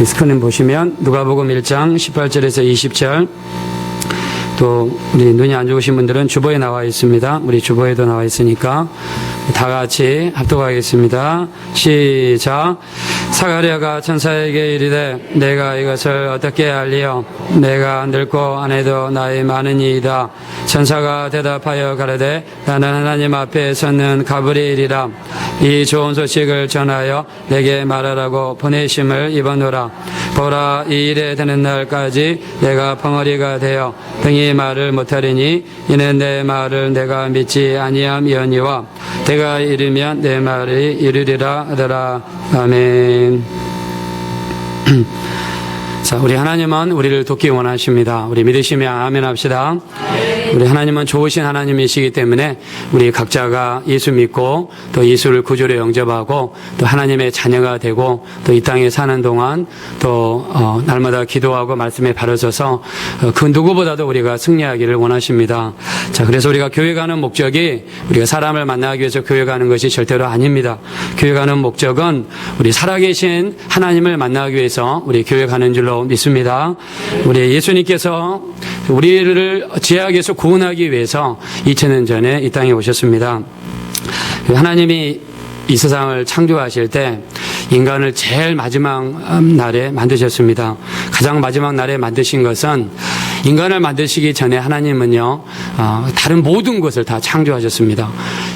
스크린 보시면 누가복음 1장 18절에서 20절, 또 우리 눈이 안 좋으신 분들은 주보에 나와 있습니다. 우리 주보에도 나와 있으니까 다 같이 합독하겠습니다. 시작. 사가랴가 천사에게 이르되 내가 이것을 어떻게 알리요? 내가 늙고 아내도 나이 많으니이다. 천사가 대답하여 가라되 나는 하나님 앞에 섰는 가브리엘이라. 이 좋은 소식을 전하여 내게 말하라고 보내심을 입었노라. 보라, 이 일에 되는 날까지 내가 벙어리가 되어 등이 말을 못하리니 이는 내 말을 내가 믿지 아니함이oni와 내가 이르면 내 말이 이르리라 하더라. 아멘. 자, 우리 하나님은 우리를 돕기 원하십니다. 우리 믿으시면 아멘 합시다. 우리 하나님은 좋으신 하나님이시기 때문에 우리 각자가 예수 믿고 또 예수를 구주로 영접하고 또 하나님의 자녀가 되고 또 이 땅에 사는 동안 또 날마다 기도하고 말씀에 바로서서 그 누구보다도 우리가 승리하기를 원하십니다. 자, 그래서 우리가 교회 가는 목적이 우리가 사람을 만나기 위해서 교회 가는 것이 절대로 아닙니다. 교회 가는 목적은 우리 살아계신 하나님을 만나기 위해서 우리 교회 가는 줄로 믿습니다. 우리 예수님께서 우리를 죄악에서 구원하기 위해서 2000년 전에 이 땅에 오셨습니다. 하나님이 이 세상을 창조하실 때 인간을 제일 마지막 날에 만드셨습니다. 가장 마지막 날에 만드신 것은 인간을 만드시기 전에 하나님은요, 다른 모든 것을 다 창조하셨습니다.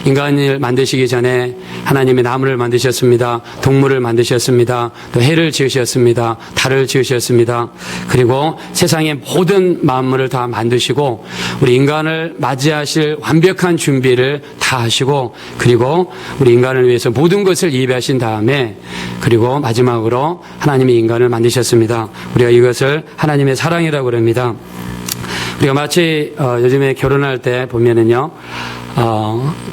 인간을 만드시기 전에 하나님이 나무를 만드셨습니다. 동물을 만드셨습니다. 또 해를 지으셨습니다. 달을 지으셨습니다. 그리고 세상의 모든 만물을 다 만드시고 우리 인간을 맞이하실 완벽한 준비를 다 하시고 그리고 우리 인간을 위해서 모든 것을 예비하신 다음에 그리고 마지막으로 하나님이 인간을 만드셨습니다. 우리가 이것을 하나님의 사랑이라고 그럽니다. 우리가 마치 요즘에 결혼할 때 보면은요,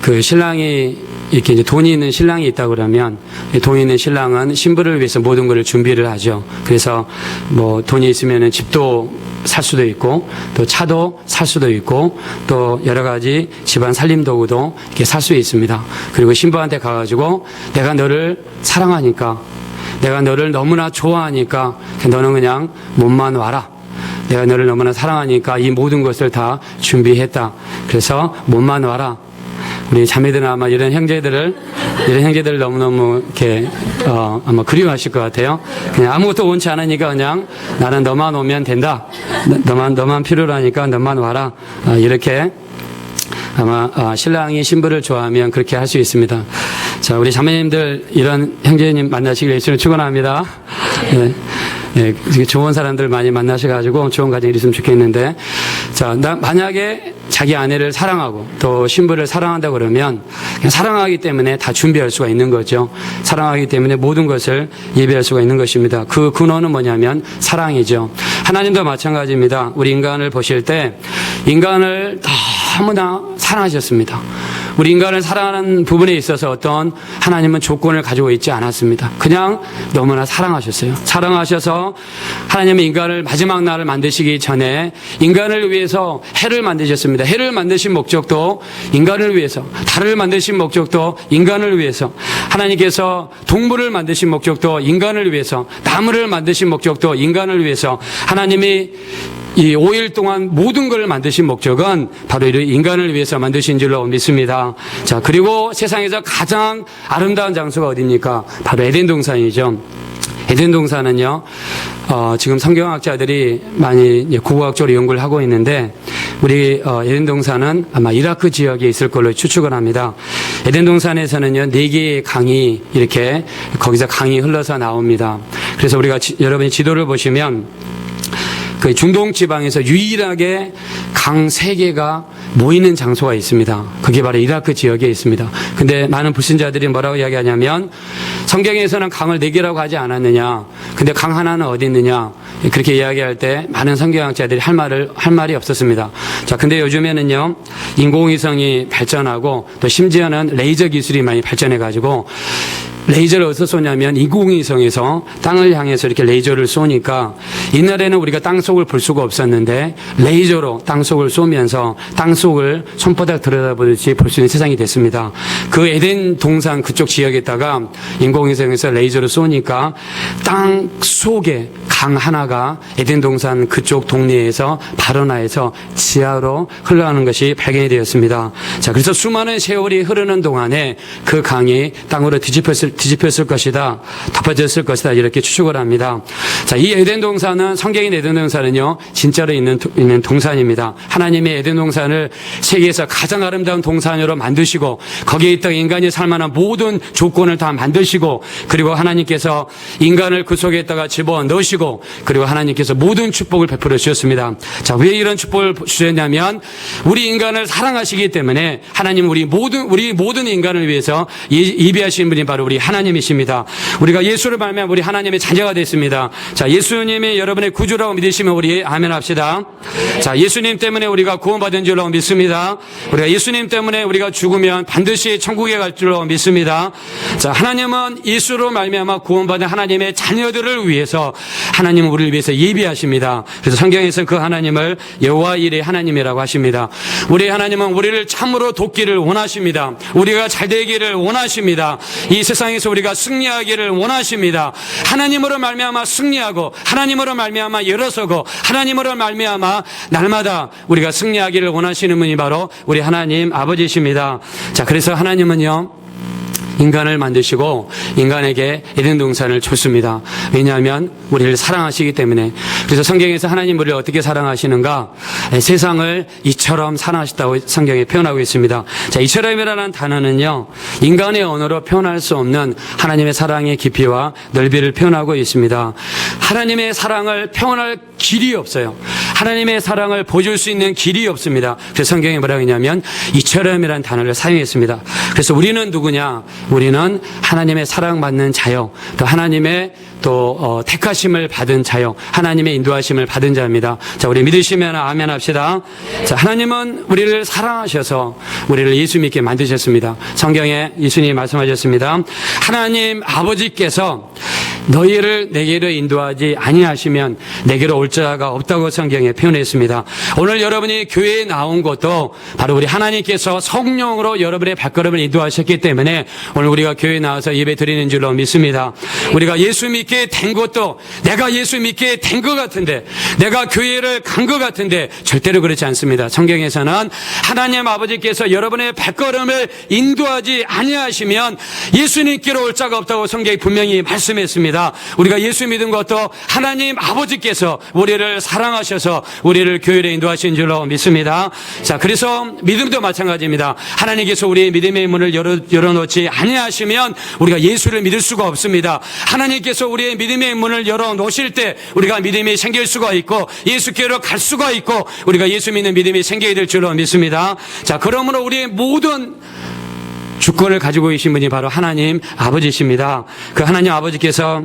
그 신랑이 이렇게 이제 돈이 있는 신랑이 있다 그러면 돈이 있는 신랑은 신부를 위해서 모든 것을 준비를 하죠. 그래서 뭐 돈이 있으면은 집도 살 수도 있고 또 차도 살 수도 있고 또 여러 가지 집안 살림 도구도 이렇게 살 수 있습니다. 그리고 신부한테 가가지고 내가 너를 사랑하니까 내가 너를 너무나 좋아하니까 너는 그냥 몸만 와라. 내가 너를 너무나 사랑하니까 이 모든 것을 다 준비했다. 그래서 몸만 와라. 우리 자매들은 아마 이런 형제들을 너무너무 이렇게, 아마 그리워하실 것 같아요. 그냥 아무것도 원치 않으니까 그냥 나는 너만 오면 된다. 너만 필요로 하니까 너만 와라. 이렇게 아마 신랑이 신부를 좋아하면 그렇게 할 수 있습니다. 자, 우리 자매님들 이런 형제님 만나시길 예수를 축원합니다. 네. 예, 좋은 사람들 많이 만나셔가지고 좋은 가정이 있으면 좋겠는데, 자, 만약에 자기 아내를 사랑하고 또 신부를 사랑한다 그러면 그냥 사랑하기 때문에 다 준비할 수가 있는 거죠. 사랑하기 때문에 모든 것을 예비할 수가 있는 것입니다. 그 근원은 뭐냐면 사랑이죠. 하나님도 마찬가지입니다. 우리 인간을 보실 때 인간을 너무나 사랑하셨습니다. 우리 인간을 사랑하는 부분에 있어서 어떤 하나님은 조건을 가지고 있지 않았습니다. 그냥 너무나 사랑하셨어요. 사랑하셔서 하나님은 인간을 마지막 날을 만드시기 전에 인간을 위해서 해를 만드셨습니다. 해를 만드신 목적도 인간을 위해서, 달을 만드신 목적도 인간을 위해서, 하나님께서 동물을 만드신 목적도 인간을 위해서, 나무를 만드신 목적도 인간을 위해서, 하나님이 이 5일 동안 모든 걸 만드신 목적은 바로 이 인간을 위해서 만드신 줄로 믿습니다. 자, 그리고 세상에서 가장 아름다운 장소가 어디입니까? 바로 에덴 동산이죠. 에덴 동산은요, 지금 성경학자들이 많이 고고학적으로 연구를 하고 있는데, 우리 에덴 동산은 아마 이라크 지역에 있을 걸로 추측을 합니다. 에덴 동산에서는요, 4개의 강이 이렇게 거기서 강이 흘러서 나옵니다. 그래서 우리가 여러분이 지도를 보시면 그 중동 지방에서 유일하게 강 3개가 모이는 장소가 있습니다. 그게 바로 이라크 지역에 있습니다. 근데 많은 불신자들이 뭐라고 이야기하냐면 성경에서는 강을 4개라고 하지 않았느냐. 근데 강 하나는 어디 있느냐. 그렇게 이야기할 때 많은 성경학자들이 할 말이 없었습니다. 자, 근데 요즘에는요, 인공위성이 발전하고 또 심지어는 레이저 기술이 많이 발전해가지고 레이저를 어디서 쏘냐면 인공위성에서 땅을 향해서 이렇게 레이저를 쏘니까 옛날에는 우리가 땅속을 볼 수가 없었는데 레이저로 땅속을 쏘면서 땅속을 손바닥 들여다보듯이 볼 수 있는 세상이 됐습니다. 그 에덴 동산 그쪽 지역에다가 인공위성에서 레이저를 쏘니까 땅 속에 강 하나가 에덴 동산 그쪽 동네에서 발원하여서 지하로 흘러가는 것이 발견이 되었습니다. 자, 그래서 수많은 세월이 흐르는 동안에 그 강이 땅으로 뒤집혔을 것이다, 덮어졌을 것이다, 이렇게 추측을 합니다. 자, 이 에덴 동산은, 성경인 에덴 동산은요, 진짜로 있는 동산입니다. 하나님의 에덴 동산을 세계에서 가장 아름다운 동산으로 만드시고 거기에 있던 인간이 살 만한 모든 조건을 다 만드시고, 그리고 하나님께서 인간을 그 속에다가 집어넣으시고, 그리고 하나님께서 모든 축복을 베풀어 주셨습니다. 자, 왜 이런 축복을 주셨냐면 우리 인간을 사랑하시기 때문에 하나님은 우리 모든 인간을 위해서 예비하신 분이 바로 우리 하나님이십니다. 우리가 예수를 말미암아 우리 하나님의 자녀가 됐습니다. 자, 예수님이 여러분의 구주라고 믿으시면 우리 아멘 합시다. 자, 예수님 때문에 우리가 구원받은 줄로 믿습니다. 우리가 예수님 때문에 우리가 죽으면 반드시 천국에 갈 줄로 믿습니다. 자, 하나님은 예수로 말미암아 구원받은 하나님의 자녀들을 위해서 하나님은 우리를 위해서 예비하십니다. 그래서 성경에서는 그 하나님을 여호와 일의 하나님이라고 하십니다. 우리 하나님은 우리를 참으로 돕기를 원하십니다. 우리가 잘 되기를 원하십니다. 이 세상에서 우리가 승리하기를 원하십니다. 하나님으로 말미암아 승리하고 하나님으로 말미암아 일어서고 하나님으로 말미암아 날마다 우리가 승리하기를 원하시는 분이 바로 우리 하나님 아버지십니다. 자, 그래서 하나님은요, 인간을 만드시고 인간에게 에덴 동산을 줬습니다. 왜냐하면 우리를 사랑하시기 때문에. 그래서 성경에서 하나님 우리를 어떻게 사랑하시는가? 세상을 이처럼 사랑하셨다고 성경에 표현하고 있습니다. 자, 이처럼이라는 단어는요, 인간의 언어로 표현할 수 없는 하나님의 사랑의 깊이와 넓이를 표현하고 있습니다. 하나님의 사랑을 표현할 길이 없어요. 하나님의 사랑을 보여줄 수 있는 길이 없습니다. 그래서 성경에 뭐라고 했냐면 이처럼이라는 단어를 사용했습니다. 그래서 우리는 누구냐? 우리는 하나님의 사랑받는 자요, 또 하나님의 택하심을 받은 자요, 하나님의 인도하심을 받은 자입니다. 자, 우리 믿으시면 아멘 합시다. 자, 하나님은 우리를 사랑하셔서 우리를 예수 믿게 만드셨습니다. 성경에 예수님이 말씀하셨습니다. 하나님 아버지께서 너희를 내게로 인도하지 아니하시면 내게로 올 자가 없다고 성경에 표현했습니다. 오늘 여러분이 교회에 나온 것도 바로 우리 하나님께서 성령으로 여러분의 발걸음을 인도하셨기 때문에 오늘 우리가 교회에 나와서 예배 드리는 줄로 믿습니다. 우리가 예수 믿게 된 것도 내가 예수 믿게 된 것 같은데, 내가 교회를 간 것 같은데 절대로 그렇지 않습니다. 성경에서는 하나님 아버지께서 여러분의 발걸음을 인도하지 아니하시면 예수님께로 올 자가 없다고 성경이 분명히 말씀했습니다. 우리가 예수 믿은 것도 하나님 아버지께서 우리를 사랑하셔서 우리를 교회로 인도하신 줄로 믿습니다. 자, 그래서 믿음도 마찬가지입니다. 하나님께서 우리의 믿음의 문을 열어놓지 아니하시면 우리가 예수를 믿을 수가 없습니다. 하나님께서 우리의 믿음의 문을 열어놓으실 때 우리가 믿음이 생길 수가 있고 예수께로 갈 수가 있고 우리가 예수 믿는 믿음이 생기게 될 줄로 믿습니다. 자, 그러므로 우리의 모든 주권을 가지고 계신 분이 바로 하나님 아버지십니다. 그 하나님 아버지께서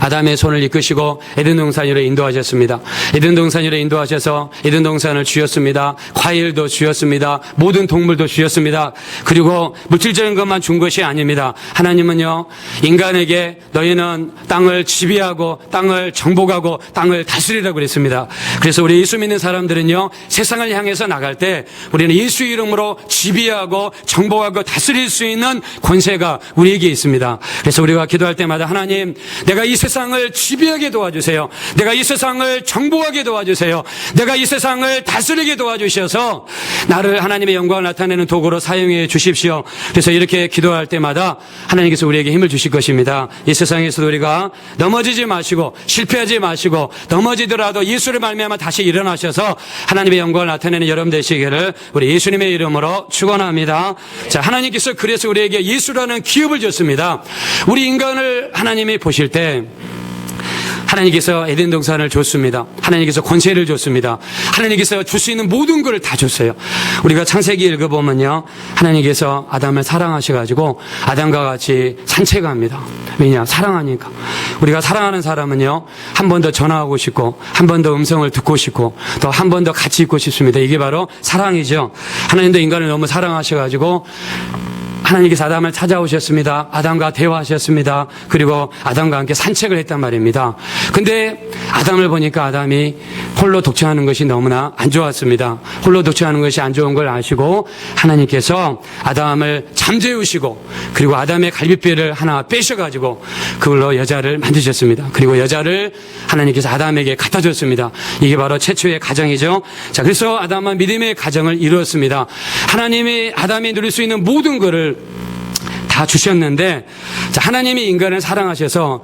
아담의 손을 이끄시고 에덴 동산으로 인도하셨습니다. 에덴 동산으로 인도하셔서 에덴 동산을 주셨습니다. 과일도 주셨습니다. 모든 동물도 주셨습니다. 그리고 물질적인 것만 준 것이 아닙니다. 하나님은요, 인간에게 너희는 땅을 지배하고 땅을 정복하고 땅을 다스리라고 그랬습니다. 그래서 우리 예수 믿는 사람들은요, 세상을 향해서 나갈 때 우리는 예수 이름으로 지배하고 정복하고 다스릴 수 있는 권세가 우리에게 있습니다. 그래서 우리가 기도할 때마다 하나님, 내가 이 세상을 지배하게 도와주세요. 내가 이 세상을 정복하게 도와주세요. 내가 이 세상을 다스리게 도와주셔서 나를 하나님의 영광을 나타내는 도구로 사용해 주십시오. 그래서 이렇게 기도할 때마다 하나님께서 우리에게 힘을 주실 것입니다. 이 세상에서도 우리가 넘어지지 마시고 실패하지 마시고 넘어지더라도 예수를 말미암아 다시 일어나셔서 하나님의 영광을 나타내는 여러분 되시기를 우리 예수님의 이름으로 축원합니다. 자, 하나님께서 그래서 우리에게 예수라는 기업을 줬습니다. 우리 인간을 하나님이 보실 때 하나님께서 에덴 동산을 줬습니다. 하나님께서 권세를 줬습니다. 하나님께서 줄 수 있는 모든 것을 다 줬어요. 우리가 창세기 읽어보면요, 하나님께서 아담을 사랑하셔가지고 아담과 같이 산책합니다. 왜냐? 사랑하니까. 우리가 사랑하는 사람은요, 한 번 더 전화하고 싶고 한 번 더 음성을 듣고 싶고 또 한 번 더 같이 있고 싶습니다. 이게 바로 사랑이죠. 하나님도 인간을 너무 사랑하셔가지고 하나님께서 아담을 찾아오셨습니다. 아담과 대화하셨습니다. 그리고 아담과 함께 산책을 했단 말입니다. 근데 아담을 보니까 아담이 홀로 독처하는 것이 너무나 안 좋았습니다. 홀로 독처하는 것이 안 좋은 걸 아시고 하나님께서 아담을 잠재우시고 그리고 아담의 갈비뼈를 하나 빼셔가지고 그걸로 여자를 만드셨습니다. 그리고 여자를 하나님께서 아담에게 갖다 줬습니다. 이게 바로 최초의 가정이죠. 자, 그래서 아담은 믿음의 가정을 이루었습니다. 하나님이 아담이 누릴 수 있는 모든 것을 다 주셨는데, 자, 하나님이 인간을 사랑하셔서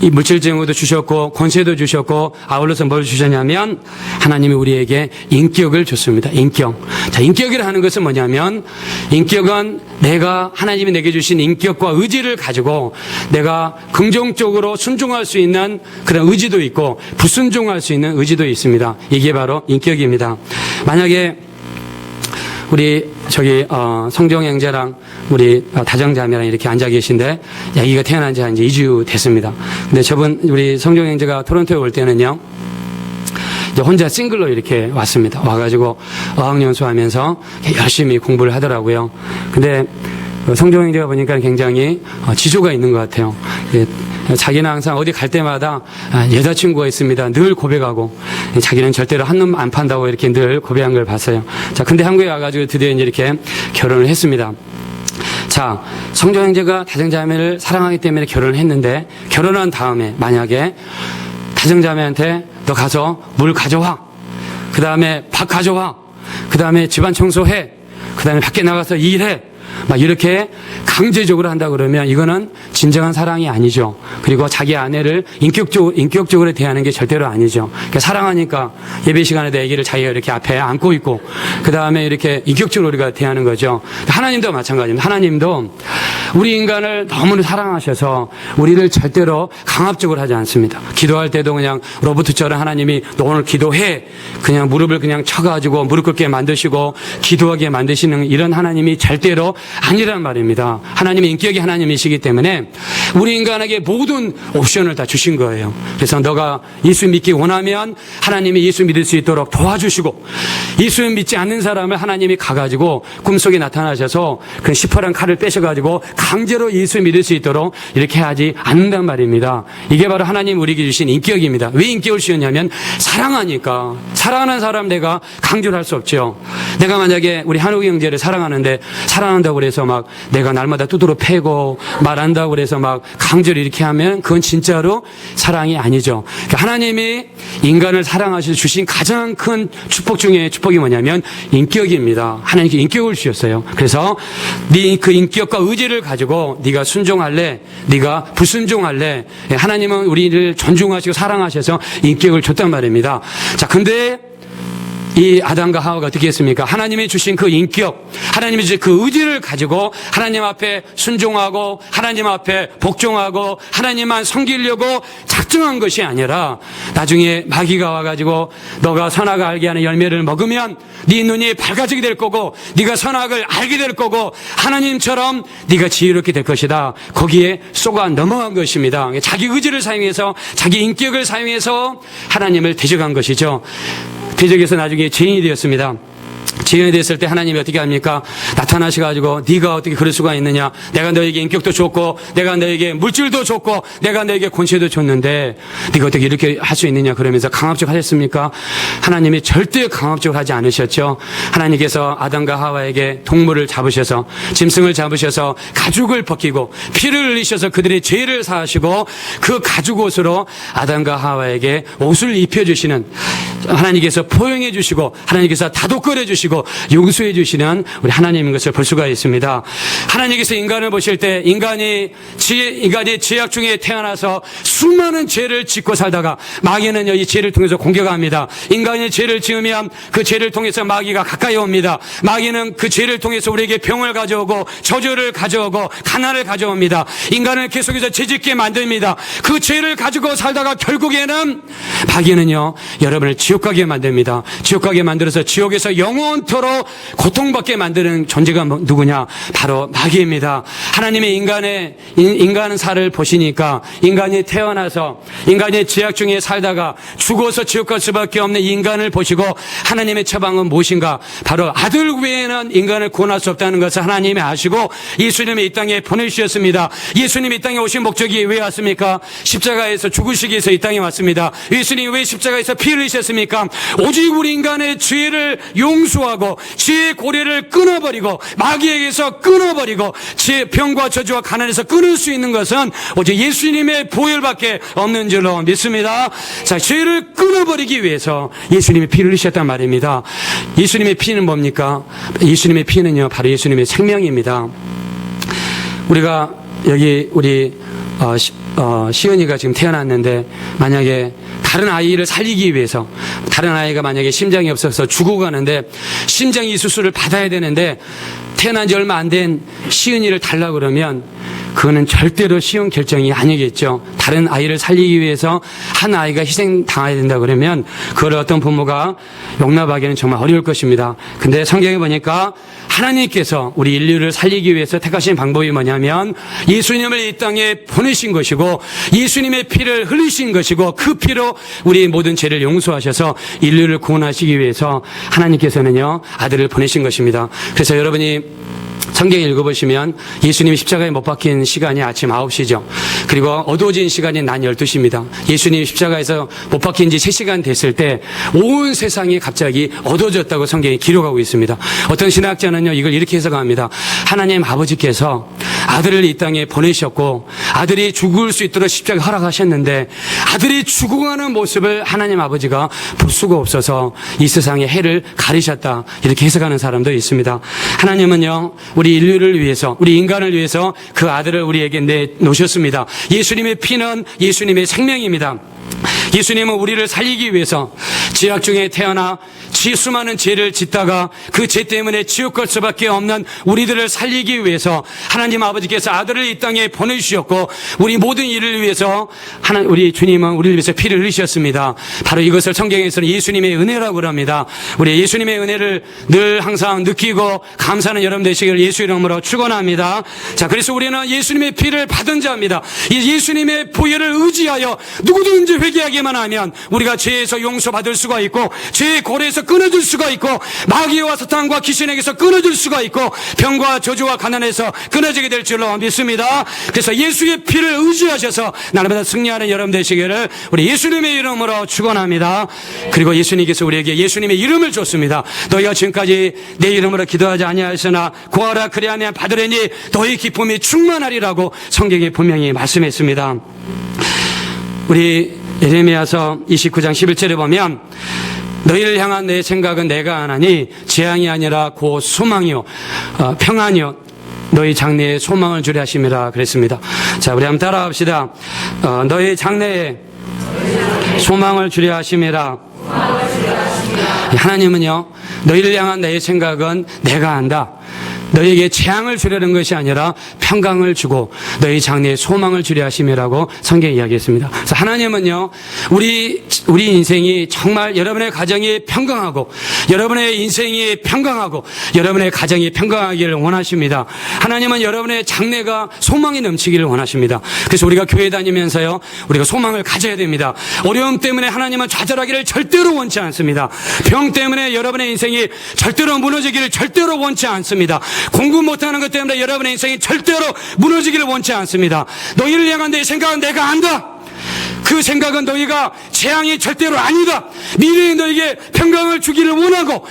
이 물질증후도 주셨고 권세도 주셨고 아울러서 뭘 주셨냐면 하나님이 우리에게 인격을 줬습니다. 인격. 자, 인격이라 하는 것은 뭐냐면 인격은 내가 하나님이 내게 주신 인격과 의지를 가지고 내가 긍정적으로 순종할 수 있는 그런 의지도 있고 불순종할 수 있는 의지도 있습니다. 이게 바로 인격입니다. 만약에 우리 성종형제랑 우리 다정자매랑 이렇게 앉아 계신데 아기가 태어난 지 이제 2주 됐습니다. 근데 저번 우리 성종형제가 토론토에 올 때는요, 이제 혼자 싱글로 이렇게 왔습니다. 와가지고 어학연수 하면서 열심히 공부를 하더라고요. 근데 성종형제가 보니까 굉장히 지조가 있는 것 같아요. 자기는 항상 어디 갈 때마다 여자친구가 있습니다. 늘 고백하고 자기는 절대로 한눈 안 판다고 이렇게 늘 고백한 걸 봤어요. 자, 근데 한국에 와가지고 드디어 이제 이렇게 결혼을 했습니다. 자, 성종형제가 다정자매를 사랑하기 때문에 결혼을 했는데 결혼한 다음에 만약에 다정자매한테 너 가서 물 가져와, 그 다음에 밥 가져와, 그 다음에 집안 청소해, 그 다음에 밖에 나가서 일해, 막 이렇게 강제적으로 한다 그러면 이거는 진정한 사랑이 아니죠. 그리고 자기 아내를 인격적으로 대하는 게 절대로 아니죠. 그러니까 사랑하니까 예배 시간에도 아기를 자기가 이렇게 앞에 안고 있고 그 다음에 이렇게 인격적으로 우리가 대하는 거죠. 하나님도 마찬가지입니다. 하나님도 우리 인간을 너무나 사랑하셔서 우리를 절대로 강압적으로 하지 않습니다. 기도할 때도 그냥 로봇처럼 하나님이 너 오늘 기도해, 그냥 무릎을 그냥 쳐가지고 무릎 꿇게 만드시고 기도하게 만드시는 이런 하나님이 절대로 아니란 말입니다. 하나님의 인격이 하나님이시기 때문에 우리 인간에게 모든 옵션을 다 주신 거예요. 그래서 너가 예수 믿기 원하면 하나님이 예수 믿을 수 있도록 도와주시고, 예수 믿지 않는 사람을 하나님이 가가지고 꿈속에 나타나셔서 그 시퍼런 칼을 빼셔가지고 강제로 예수 믿을 수 있도록 이렇게 하지 않는단 말입니다. 이게 바로 하나님 우리에게 주신 인격입니다. 왜 인격을 주셨냐면 사랑하니까. 사랑하는 사람 내가 강조를 할 수 없죠. 내가 만약에 우리 한욱이 형제를 사랑하는데 사랑한다고 그래서 막 내가 날마다 두드러 패고 말한다고 그래서 막 강제로 이렇게 하면 그건 진짜로 사랑이 아니죠. 그러니까 하나님이 인간을 사랑하셔서 주신 가장 큰 축복 중에 축복이 뭐냐면 인격입니다. 하나님께 인격을 주셨어요. 그래서 네 그 인격과 의지를 가지고 네가 순종할래, 네가 불순종할래. 하나님은 우리를 존중하시고 사랑하셔서 인격을 줬단 말입니다. 자, 근데 이 아담과 하와가 어떻게 했습니까? 하나님이 주신 그 인격, 하나님이 주신 그 의지를 가지고 하나님 앞에 순종하고 하나님 앞에 복종하고 하나님만 섬기려고 작정한 것이 아니라 나중에 마귀가 와가지고 너가 선악을 알게 하는 열매를 먹으면 네 눈이 밝아지게 될 거고 네가 선악을 알게 될 거고 하나님처럼 네가 지혜롭게 될 것이다. 거기에 쏘가 넘어간 것입니다. 자기 의지를 사용해서 자기 인격을 사용해서 하나님을 대적한 것이죠. 대적에서 나중에 죄인이 되었습니다. 죄인이 됐을 때 하나님이 어떻게 합니까? 나타나셔가지고 네가 어떻게 그럴 수가 있느냐? 내가 너에게 인격도 줬고 내가 너에게 물질도 줬고 내가 너에게 권세도 줬는데 네가 어떻게 이렇게 할 수 있느냐? 그러면서 강압적으로 하셨습니까? 하나님이 절대 강압적으로 하지 않으셨죠. 하나님께서 아담과 하와에게 동물을 잡으셔서 짐승을 잡으셔서 가죽을 벗기고 피를 흘리셔서 그들의 죄를 사하시고 그 가죽 옷으로 아담과 하와에게 옷을 입혀주시는, 하나님께서 포용해 주시고 하나님께서 다독거려 주시고 용서해 주시는 우리 하나님인 것을 볼 수가 있습니다. 하나님께서 인간을 보실 때 인간이 죄악 중에 태어나서 수많은 죄를 짓고 살다가 마귀는 이 죄를 통해서 공격합니다. 인간이 죄를 지으면 그 죄를 통해서 마귀가 가까이 옵니다. 마귀는 그 죄를 통해서 우리에게 병을 가져오고 저주를 가져오고 가난을 가져옵니다. 인간을 계속해서 죄짓게 만듭니다. 그 죄를 가지고 살다가 결국에는 마귀는요, 여러분을 지옥 가게 만듭니다. 지옥 가게 만들어서 지옥에서 영원토록 고통받게 만드는 존재가 누구냐? 바로 마귀입니다. 하나님의 인간은 살을 보시니까 인간이 태어나서 인간이 죄악 중에 살다가 죽어서 지옥 갈 수밖에 없는 인간을 보시고 하나님의 처방은 무엇인가? 바로 아들 외에는 인간을 구원할 수 없다는 것을 하나님이 아시고 예수님이 이 땅에 보내주셨습니다. 예수님이 이 땅에 오신 목적이 왜 왔습니까? 십자가에서 죽으시기 위해서 이 땅에 왔습니다. 예수님이 왜 십자가에서 피 흘리셨습니까? 오직 우리 인간의 죄를 용서하고 죄의 고리를 끊어버리고 마귀에게서 끊어버리고 죄의 병과 저주와 가난에서 끊을 수 있는 것은 오직 예수님의 보혈밖에 없는 줄로 믿습니다. 자, 죄를 끊어버리기 위해서 예수님이 피를 흘리셨단 말입니다. 예수님의 피는 뭡니까? 예수님의 피는요, 바로 예수님의 생명입니다. 우리가 여기 우리 시은이가 지금 태어났는데 만약에 다른 아이를 살리기 위해서 다른 아이가 만약에 심장이 없어서 죽어가는데 심장 이수술을 받아야 되는데 태어난 지 얼마 안 된 시은이를 달라고 그러면 그거는 절대로 쉬운 결정이 아니겠죠. 다른 아이를 살리기 위해서 한 아이가 희생당해야 된다 그러면 그걸 어떤 부모가 용납하기는 정말 어려울 것입니다. 근데 성경에 보니까 하나님께서 우리 인류를 살리기 위해서 택하신 방법이 뭐냐면 예수님을 이 땅에 보내신 것이고 예수님의 피를 흘리신 것이고 그 피로 우리 모든 죄를 용서하셔서 인류를 구원하시기 위해서 하나님께서는요, 아들을 보내신 것입니다. 그래서 여러분이 성경 읽어보시면 예수님이 십자가에 못 박힌 시간이 아침 9시죠. 그리고 어두워진 시간이 낮 12시입니다. 예수님이 십자가에서 못 박힌 지 3시간 됐을 때 온 세상이 갑자기 어두워졌다고 성경이 기록하고 있습니다. 어떤 신학자는요, 이걸 이렇게 해석합니다. 하나님 아버지께서 아들을 이 땅에 보내셨고 아들이 죽을 수 있도록 십자가에 허락하셨는데 아들이 죽어가는 모습을 하나님 아버지가 볼 수가 없어서 이 세상의 해를 가리셨다, 이렇게 해석하는 사람도 있습니다. 하나님은요, 우리 인류를 위해서, 우리 인간을 위해서 그 아들을 우리에게 내놓으셨습니다. 예수님의 피는 예수님의 생명입니다. 예수님은 우리를 살리기 위해서 죄악 중에 태어나 수많은 죄를 짓다가 그 죄 때문에 지옥 갈 수밖에 없는 우리들을 살리기 위해서 하나님 아버지께서 아들을 이 땅에 보내주셨고 우리 모든 일을 위해서 우리 주님은 우리를 위해서 피를 흘리셨습니다. 바로 이것을 성경에서는 예수님의 은혜라고 합니다. 우리 예수님의 은혜를 늘 항상 느끼고 감사하는 여러분 되시기를 예수 이름으로 축원합니다. 자, 그래서 우리는 예수님의 피를 받은 자입니다. 예수님의 보혈을 의지하여 누구든지 회개하기만 하면 우리가 죄에서 용서받을 수가 있고 죄의 고래에서 끊어질 수가 있고 마귀와 사탄과 귀신에게서 끊어질 수가 있고 병과 저주와 가난에서 끊어지게 될 줄로 믿습니다. 그래서 예수의 피를 의지하셔서 날마다 승리하는 여러분 되시기를 우리 예수님의 이름으로 축원합니다. 그리고 예수님께서 우리에게 예수님의 이름을 줬습니다. 너희가 지금까지 내 이름으로 기도하지 아니하였으나 구하라 그리하면 받으리니 너희 기쁨이 충만하리라고 성경에 분명히 말씀했습니다. 우리 예레미야서 29장 11절에 보면 너희를 향한 내 생각은 내가 하나니 재앙이 아니라 곧 소망이요 평안이요 너희 장래에 소망을 주려 하심이라 그랬습니다. 자, 우리 한번 따라합시다. 너희 장래에 소망을 주려 하심이라. 하나님은요, 너희를 향한 내 생각은 내가 한다. 너희에게 재앙을 주려는 것이 아니라 평강을 주고 너희 장래에 소망을 주려 하심이라고 성경에 이야기했습니다. 그래서 하나님은요, 우리 인생이 정말 여러분의 가정이 평강하고 여러분의 인생이 평강하고 여러분의 가정이 평강하기를 원하십니다. 하나님은 여러분의 장래가 소망이 넘치기를 원하십니다. 그래서 우리가 교회 다니면서요, 우리가 소망을 가져야 됩니다. 어려움 때문에 하나님은 좌절하기를 절대로 원치 않습니다. 병 때문에 여러분의 인생이 절대로 무너지기를 절대로 원치 않습니다. 공부 못하는 것 때문에 여러분의 인생이 절대로 무너지기를 원치 않습니다. 너희를 향한 내 생각은 내가 안다. 그 생각은 너희가 재앙이 절대로 아니다. 미래에 너희에게 평강을 주기를 원하고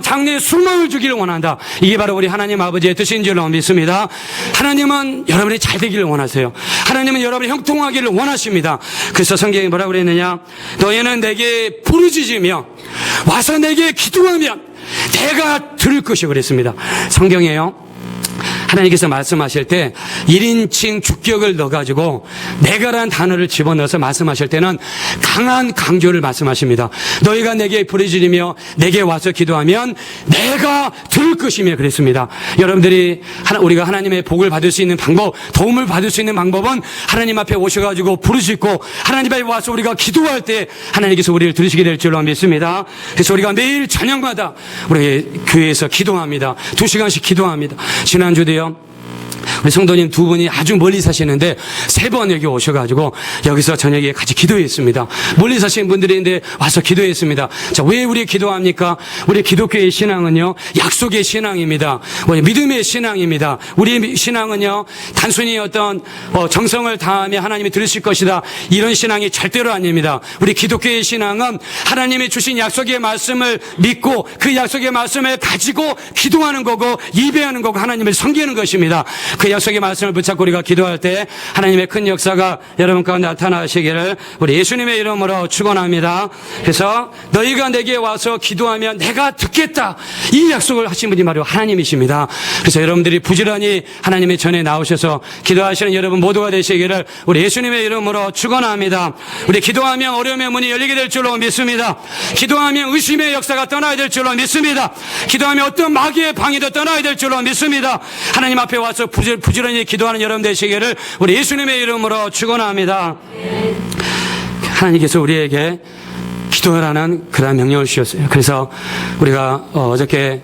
장래에 소망을 주기를 원한다. 이게 바로 우리 하나님 아버지의 뜻인 줄로 믿습니다. 하나님은 여러분이 잘 되기를 원하세요. 하나님은 여러분이 형통하기를 원하십니다. 그래서 성경이 뭐라고 그랬느냐, 너희는 내게 부르짖으며 와서 내게 기도하면 내가 들을 것이 그랬습니다. 성경에요, 하나님께서 말씀하실 때 1인칭 주격을 넣어가지고 내가라는 단어를 집어넣어서 말씀하실 때는 강한 강조를 말씀하십니다. 너희가 내게 부르짖으며 내게 와서 기도하면 내가 들을 것이며 그랬습니다. 여러분들이 우리가 하나님의 복을 받을 수 있는 방법, 도움을 받을 수 있는 방법은 하나님 앞에 오셔가지고 부르짖고 하나님 앞에 와서 우리가 기도할 때 하나님께서 우리를 들으시게 될 줄로 믿습니다. 그래서 우리가 매일 저녁마다 우리 교회에서 기도합니다. 2시간씩 기도합니다. 지난주도요. 우리 성도님 두 분이 아주 멀리 사시는데 3번 여기 오셔가지고 여기서 저녁에 같이 기도했습니다. 멀리 사시는 분들인데 와서 기도했습니다. 자, 왜 우리 기도합니까? 우리 기독교의 신앙은요, 약속의 신앙입니다. 우리 믿음의 신앙입니다. 우리의 신앙은요, 단순히 어떤 정성을 다하며 하나님이 들으실 것이다, 이런 신앙이 절대로 아닙니다. 우리 기독교의 신앙은 하나님이 주신 약속의 말씀을 믿고 그 약속의 말씀을 가지고 기도하는 거고 예배하는 거고 하나님을 섬기는 것입니다. 그 약속의 말씀을 붙잡고 우리가 기도할 때 하나님의 큰 역사가 여러분 가운데 나타나시기를 우리 예수님의 이름으로 축원합니다. 그래서 너희가 내게 와서 기도하면 내가 듣겠다, 이 약속을 하신 분이 바로 하나님이십니다. 그래서 여러분들이 부지런히 하나님의 전에 나오셔서 기도하시는 여러분 모두가 되시기를 우리 예수님의 이름으로 축원합니다. 우리 기도하면 어려움의 문이 열리게 될 줄로 믿습니다. 기도하면 의심의 역사가 떠나야 될 줄로 믿습니다. 기도하면 어떤 마귀의 방해도 떠나야 될 줄로 믿습니다. 하나님 앞에 와서 부지런히 기도하는 여러분 되시기를 우리 예수님의 이름으로 축원합니다. 하나님께서 우리에게 기도하라는 그런 명령을 주셨어요. 그래서 우리가 어저께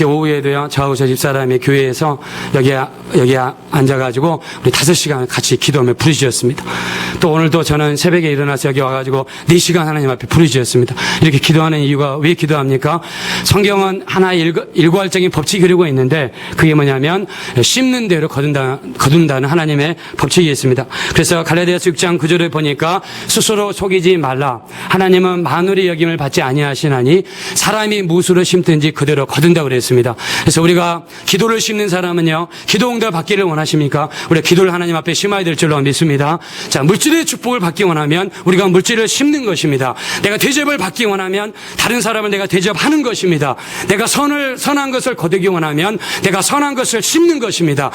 오후에도요, 저하고 저 집사람이 교회에서 여기에 앉아가지고 우리 5시간 같이 기도하며 부르짖었습니다. 또 오늘도 저는 새벽에 일어나서 여기 와가지고 4시간 하나님 앞에 부르짖었습니다. 이렇게 기도하는 이유가 왜 기도합니까? 성경은 하나의 일괄적인 법칙이 그리고 있는데 그게 뭐냐면 심는 대로 거둔다는 하나님의 법칙이 있습니다. 그래서 갈라디아서 6장 9절을 보니까 스스로 속이지 말라. 하나님은 만물의 여김을 받지 아니하시나니 사람이 무엇으로 심든지 그대로 거둔다고 그랬습니다. 그래서 우리가 기도를 심는 사람은요, 기도 응답 받기를 원하십니까? 우리가 기도를 하나님 앞에 심어야 될 줄로 믿습니다. 자, 물질의 축복을 받기 원하면 우리가 물질을 심는 것입니다. 내가 대접을 받기 원하면 다른 사람을 내가 대접하는 것입니다. 내가 선한 것을 거두기 원하면 내가 선한 것을 심는 것입니다.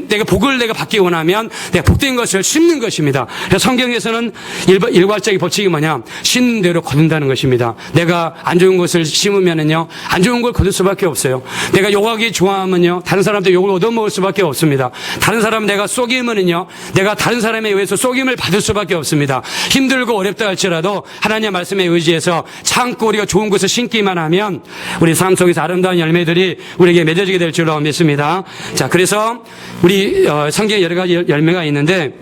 내가 복을 내가 받기 원하면 내가 복된 것을 심는 것입니다. 그래서 성경에서는 일괄적인 법칙이 뭐냐? 심는 대로 거둔다는 것입니다. 내가 안 좋은 것을 심으면은요, 안 좋은 걸 거둘 수밖에 없어요. 내가 욕하기 좋아하면요, 다른 사람한테 욕을 얻어먹을 수밖에 없습니다. 다른 사람 내가 속이면은요, 내가 다른 사람에 의해서 속임을 받을 수밖에 없습니다. 힘들고 어렵다 할지라도 하나님의 말씀에 의지해서 참고 우리가 좋은 것을 심기만 하면 우리 삶 속에서 아름다운 열매들이 우리에게 맺어지게 될 줄로 믿습니다. 자, 그래서 우리 성경에 여러 가지 열매가 있는데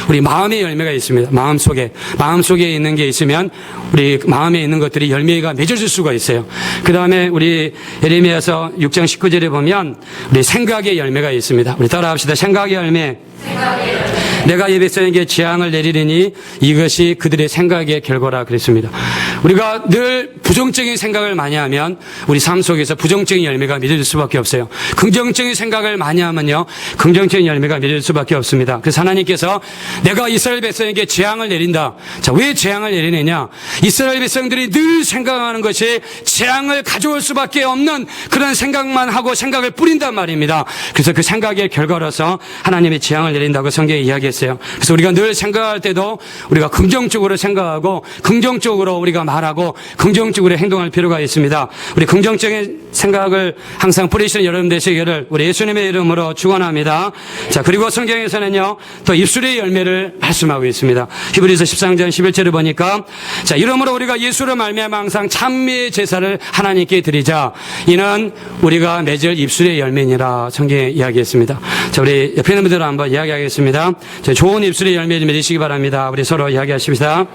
우리 마음의 열매가 있습니다. 마음속에 있는 게 있으면 우리 마음에 있는 것들이 열매가 맺어질 수가 있어요. 그 다음에 우리 예레미야서 6장 19절에 보면 우리 생각의 열매가 있습니다. 우리 따라합시다. 생각의 열매. 내가 이 백성에게 재앙을 내리리니 이것이 그들의 생각의 결과라 그랬습니다. 우리가 늘 부정적인 생각을 많이 하면 우리 삶 속에서 부정적인 열매가 맺어질 수밖에 없어요. 긍정적인 생각을 많이 하면요, 긍정적인 열매가 맺어질 수밖에 없습니다. 그래서 하나님께서 내가 이스라엘 백성에게 재앙을 내린다. 자, 왜 재앙을 내리느냐? 이스라엘 백성들이 늘 생각하는 것이 재앙을 가져올 수밖에 없는 그런 생각만 하고 생각을 뿌린단 말입니다. 그래서 그 생각의 결과로서 하나님의 재앙을 내린다고 성경에 이야기했어요. 그래서 우리가 늘 생각할 때도 우리가 긍정적으로 생각하고 긍정적으로 우리가 말하고 긍정적으로 행동할 필요가 있습니다. 우리 긍정적인 생각을 항상 뿌리시는 여러분 되시기를 우리 예수님의 이름으로 축원합니다. 자, 그리고 성경에서는요, 또 입술의 열매를 말씀하고 있습니다. 히브리서 13장 11절을 보니까, 자, 이러므로 우리가 예수를 말미암아 항상 찬미의 제사를 하나님께 드리자. 이는 우리가 맺을 입술의 열매니라 성경에 이야기했습니다. 자, 우리 옆에 있는 분들은 한번 이야기하겠습니다. 자, 좋은 입술의 열매 좀 맺으시기 바랍니다. 우리 서로 이야기하십시다.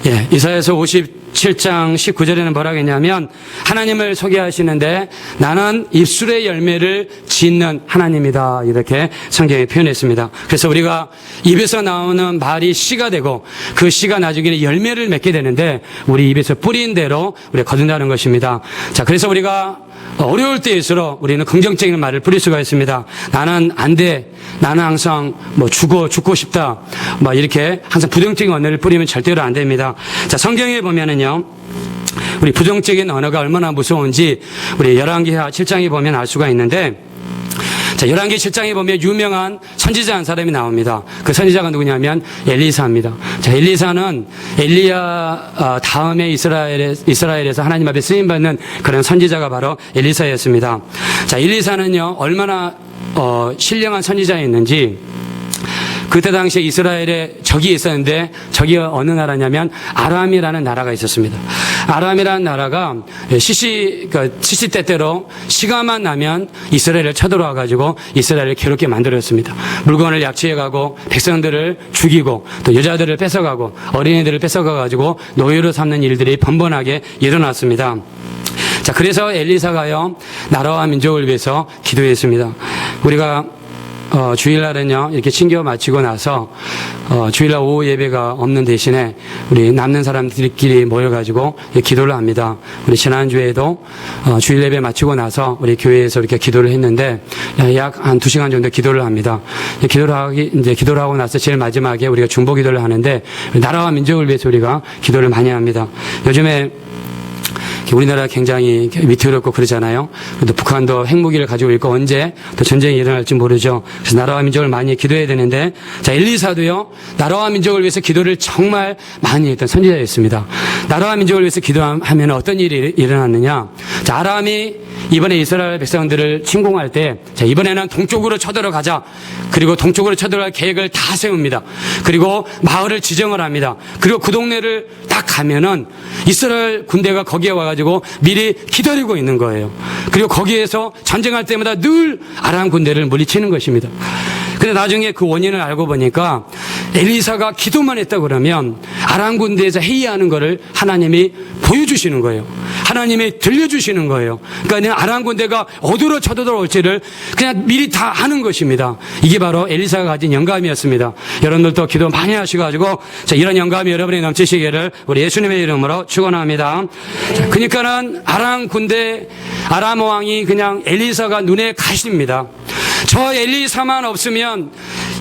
예, 이사야서 57장 19절에는 뭐라고 했냐면 하나님을 소개하시는데 나는 입술의 열매를 짓는 하나님이다, 이렇게 성경에 표현했습니다. 그래서 우리가 입에서 나오는 말이 씨가 되고 그 씨가 나중에는 열매를 맺게 되는데 우리 입에서 뿌린 대로 우리가 거둔다는 것입니다. 자, 그래서 우리가 어려울 때일수록 우리는 긍정적인 말을 뿌릴 수가 있습니다. 나는 안 돼. 나는 항상 죽고 싶다. 이렇게 항상 부정적인 언어를 뿌리면 절대로 안 됩니다. 자, 성경에 보면은요, 우리 부정적인 언어가 얼마나 무서운지 우리 열왕기하 7장에 보면 알 수가 있는데, 자, 열왕기 7장에 보면 유명한 선지자 한 사람이 나옵니다. 그 선지자가 누구냐면 엘리사입니다. 자, 엘리사는 엘리야 다음에 이스라엘에서 하나님 앞에 쓰임받는 그런 선지자가 바로 엘리사였습니다. 자, 엘리사는요, 얼마나 신령한 선지자였는지, 그때 당시에 이스라엘에 적이 있었는데, 적이 어느 나라냐면 아람이라는 나라가 있었습니다. 아람이라는 나라가 시시때때로 시간만 나면 이스라엘을 쳐들어와 가지고 이스라엘을 괴롭게 만들었습니다. 물건을 약취해가고 백성들을 죽이고 또 여자들을 뺏어가고 어린이들을 뺏어가 가지고 노예로 삼는 일들이 번번하게 일어났습니다. 자, 그래서 엘리사가요, 나라와 민족을 위해서 기도했습니다. 우리가 주일날은요, 이렇게 친교 마치고 나서, 주일날 오후 예배가 없는 대신에 우리 남는 사람들끼리 모여가지고 기도를 합니다. 우리 지난주에도, 주일 예배 마치고 나서 우리 교회에서 이렇게 기도를 했는데, 약 한 2시간 정도 기도를 합니다. 기도를 하고 나서 제일 마지막에 우리가 중보 기도를 하는데, 나라와 민족을 위해서 우리가 기도를 많이 합니다. 요즘에 우리나라 굉장히 위태롭고 그러잖아요. 또 북한도 핵무기를 가지고 있고 언제 또 전쟁이 일어날지 모르죠. 그래서 나라와 민족을 많이 기도해야 되는데, 자, 엘리사도요, 나라와 민족을 위해서 기도를 정말 많이 했던 선지자였습니다. 나라와 민족을 위해서 기도하면 어떤 일이 일어났느냐. 자, 아람이 이번에 이스라엘 백성들을 침공할 때, 자, 이번에는 동쪽으로 쳐들어가자. 그리고 동쪽으로 쳐들어갈 계획을 다 세웁니다. 그리고 마을을 지정을 합니다. 그리고 그 동네를 딱 가면은 이스라엘 군대가 거기에 와가지고 미리 기다리고 있는 거예요. 그리고 거기에서 전쟁할 때마다 늘 아람 군대를 물리치는 것입니다. 근데 나중에 그 원인을 알고 보니까 엘리사가 기도만 했다 그러면 아람 군대에서 회의하는 거를 하나님이 보여주시는 거예요. 하나님이 들려주시는 거예요. 그러니까 아람 군대가 어디로 쳐들어올지를 그냥 미리 다 아는 것입니다. 이게 바로 엘리사가 가진 영감이었습니다. 여러분들도 기도 많이 하셔가지고, 자, 이런 영감이 여러분이 넘치시기를 우리 예수님의 이름으로 축원합니다. 그러니까는 아람 군대, 아람 왕이 그냥 엘리사가 눈에 가십니다. 저 엘리사만 없으면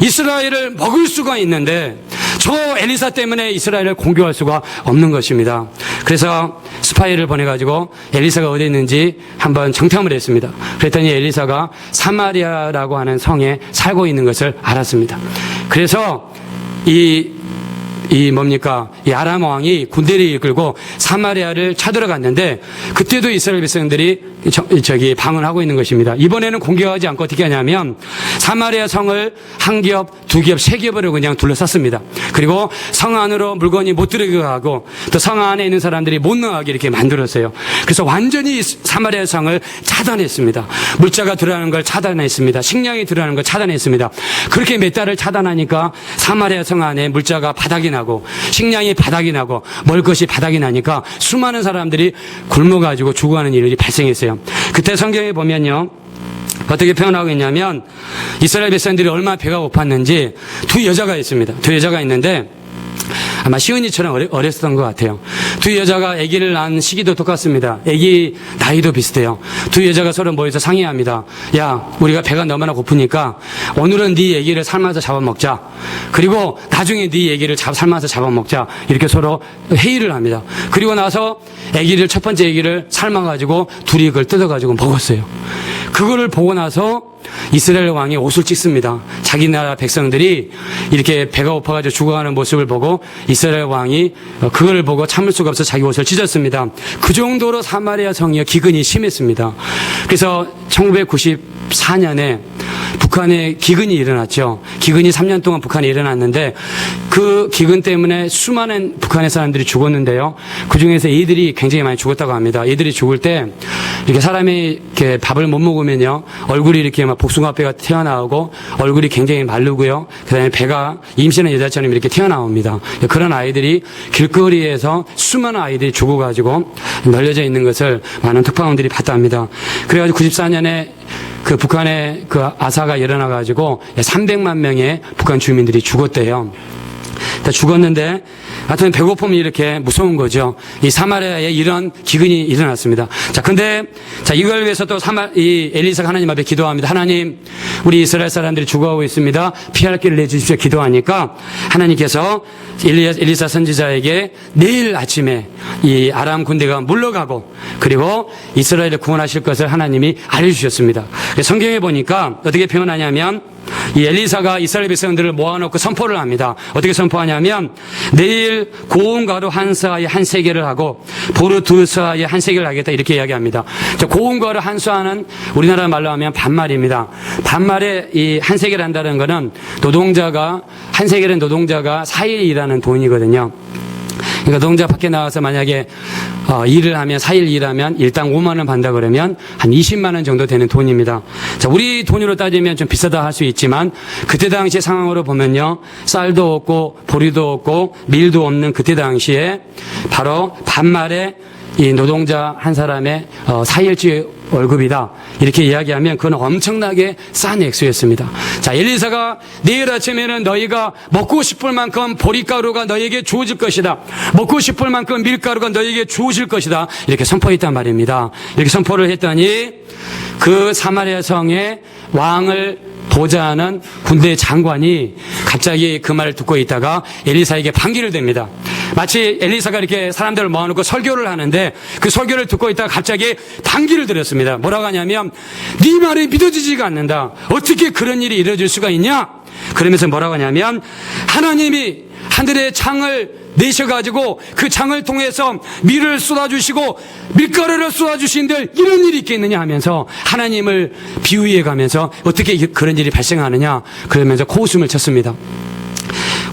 이스라엘을 먹을 수가 있는데 저 엘리사 때문에 이스라엘을 공격할 수가 없는 것입니다. 그래서 스파이를 보내가지고 엘리사가 어디 있는지 한번 정탐을 했습니다. 그랬더니 엘리사가 사마리아라고 하는 성에 살고 있는 것을 알았습니다. 그래서 이 아람 왕이 군대를 이끌고 사마리아를 쳐들어갔는데, 그때도 이스라엘 백성들이 방언하고 있는 것입니다. 이번에는 공격하지 않고 어떻게 하냐면 사마리아 성을 한 겹, 두 겹, 세 겹으로 그냥 둘러쌌습니다. 그리고 성 안으로 물건이 못 들어가고 또 성 안에 있는 사람들이 못 나가게 이렇게 만들었어요. 그래서 완전히 사마리아 성을 차단했습니다. 물자가 들어가는 걸 차단했습니다. 식량이 들어가는 걸 차단했습니다. 그렇게 몇 달을 차단하니까 사마리아 성 안에 물자가 바닥이 나고 식량이 바닥이 나고 먹을 것이 바닥이 나니까 수많은 사람들이 굶어가지고 죽어가는 일이 발생했어요. 그때 성경에 보면요, 어떻게 표현하고 있냐면 이스라엘 백성들이 얼마나 배가 고팠는지 두 여자가 있습니다. 두 여자가 있는데 아마 시은이처럼 어렸었던 것 같아요. 두 여자가 아기를 낳은 시기도 똑같습니다. 아기 나이도 비슷해요. 두 여자가 서로 모여서 상의합니다. 야, 우리가 배가 너무나 고프니까 오늘은 네 아기를 삶아서 잡아먹자. 그리고 나중에 네 아기를 삶아서 잡아먹자. 이렇게 서로 회의를 합니다. 그리고 나서 첫 번째 아기를 삶아가지고 둘이 그걸 뜯어가지고 먹었어요. 그거를 보고 나서 이스라엘 왕이 옷을 찢습니다. 자기 나라 백성들이 이렇게 배가 고파가지고 죽어가는 모습을 보고 이스라엘 왕이 그걸 보고 참을 수가 없어 자기 옷을 찢었습니다. 그 정도로 사마리아 성이 기근이 심했습니다. 그래서 1994년에 북한에 기근이 일어났죠. 기근이 3년 동안 북한에 일어났는데 그 기근 때문에 수많은 북한의 사람들이 죽었는데요. 그 중에서 애들이 굉장히 많이 죽었다고 합니다. 애들이 죽을 때 이렇게 사람이 이렇게 밥을 못 먹으면요, 얼굴이 이렇게 막 복숭아뼈가 튀어나오고 얼굴이 굉장히 마르고요. 그다음에 배가 임신한 여자처럼 이렇게 튀어나옵니다. 그런 아이들이 길거리에서 수많은 아이들이 죽어가지고 널려져 있는 것을 많은 특파원들이 봤답니다. 그래가지고 94년에 그 북한에 그 아사가 일어나가지고 300만 명의 북한 주민들이 죽었대요. 죽었는데 하여튼 배고픔이 이렇게 무서운 거죠. 이 사마리아에 이런 기근이 일어났습니다. 자, 근데, 자, 이걸 위해서 또 이 엘리사가 하나님 앞에 기도합니다. 하나님, 우리 이스라엘 사람들이 죽어가고 있습니다. 피할 길을 내주십시오. 기도하니까 하나님께서 엘리사 선지자에게 내일 아침에 이 아람 군대가 물러가고 그리고 이스라엘을 구원하실 것을 하나님이 알려주셨습니다. 성경에 보니까 어떻게 표현하냐면 이 엘리사가 이스라엘 백성들을 모아놓고 선포를 합니다. 어떻게 선포하냐면 내일 고운 가루 한 서아에 한 세겔을 하고 보루 두 서아에 한 세겔을 하겠다 이렇게 이야기합니다. 고운 가루 한 서아는 우리나라 말로 하면 반말입니다. 반말에 이 한 세겔 한다는 거는 한 세겔은 노동자가 4일 일하는 돈이거든요. 그러니까 노동자 밖에 나와서 만약에 일을 하면 4일 일하면 일당 5만 원 받는다 그러면 한 20만 원 정도 되는 돈입니다. 자, 우리 돈으로 따지면 좀 비싸다 할 수 있지만 그때 당시 상황으로 보면요. 쌀도 없고 보리도 없고 밀도 없는 그때 당시에 바로 반말에 이 노동자 한 사람의 4일치 월급이다. 이렇게 이야기하면 그건 엄청나게 싼 액수였습니다. 자, 엘리사가 내일 아침에는 너희가 먹고 싶을 만큼 보리가루가 너희에게 주어질 것이다. 먹고 싶을 만큼 밀가루가 너희에게 주어질 것이다. 이렇게 선포했단 말입니다. 이렇게 선포를 했더니 그 사마리아 성의 왕을 보좌하는 군대 장관이 갑자기 그 말을 듣고 있다가 엘리사에게 반기를 댑니다. 마치 엘리사가 이렇게 사람들을 모아놓고 설교를 하는데 그 설교를 듣고 있다가 갑자기 반기를 드렸습니다. 뭐라고 하냐면 네 말이 믿어지지가 않는다. 어떻게 그런 일이 이루어질 수가 있냐? 그러면서 뭐라고 하냐면 하나님이 하늘의 창을 내셔가지고 그 창을 통해서 밀을 쏟아주시고 밀가루를 쏟아주신들 이런 일이 있겠느냐 하면서 하나님을 비유해 가면서 어떻게 그런 일이 발생하느냐 그러면서 코웃음을 쳤습니다.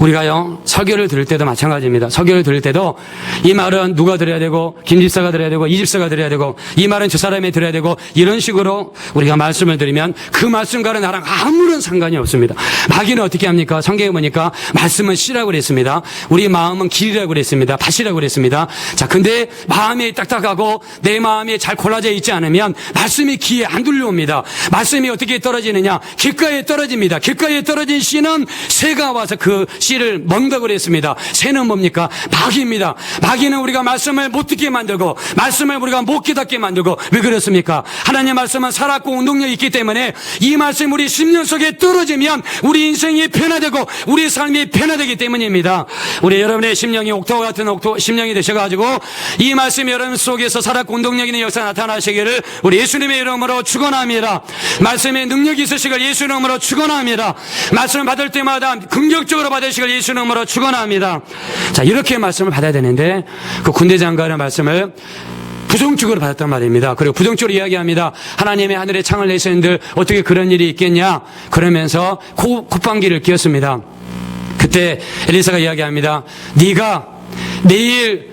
우리가요 설교를 들을 때도 마찬가지입니다. 설교를 들을 때도 이 말은 누가 들어야 되고 김 집사가 들어야 되고 이 집사가 들어야 되고 이 말은 저 사람이 들어야 되고 이런 식으로 우리가 말씀을 드리면 그 말씀과는 나랑 아무런 상관이 없습니다. 마귀는 어떻게 합니까? 성경에 보니까 말씀은 씨라고 그랬습니다. 우리 마음은 길이라고 그랬습니다. 밭이라고 그랬습니다. 자, 근데 마음이 딱딱하고 내 마음이 잘 골라져 있지 않으면 말씀이 귀에 안 들려옵니다. 말씀이 어떻게 떨어지느냐? 길가에 떨어집니다. 길가에 떨어진 씨는 새가 와서 그 씨를 먹는다고 그랬습니다. 새는 뭡니까? 마귀입니다. 마귀는 우리가 말씀을 못 듣게 만들고 말씀을 우리가 못 깨닫게 만들고 왜 그렇습니까? 하나님의 말씀은 살았고 운동력이 있기 때문에 이 말씀 우리 심령 속에 떨어지면 우리 인생이 변화되고 우리 삶이 변화되기 때문입니다. 우리 여러분의 심령이 옥토와 같은 심령이 되셔가지고 이 말씀이 여러분 속에서 살았고 운동력 있는 역사 나타나시기를 우리 예수님의 이름으로 축원합니다. 말씀에 능력이 있으시길 예수 이름으로 축원합니다. 말씀을 받을 때마다 긍정적으로 받으시길 예수 이름으로 축원합니다. 자, 이렇게 말씀을 받아야 되는데 그 군대 장관의 말씀을 부정적으로 받았단 말입니다. 그리고 부정적으로 이야기합니다. 하나님의 하늘에 창을 내시는들 어떻게 그런 일이 있겠냐? 그러면서 콧방귀를 뀌었습니다. 그때 엘리사가 이야기합니다. 네가 내일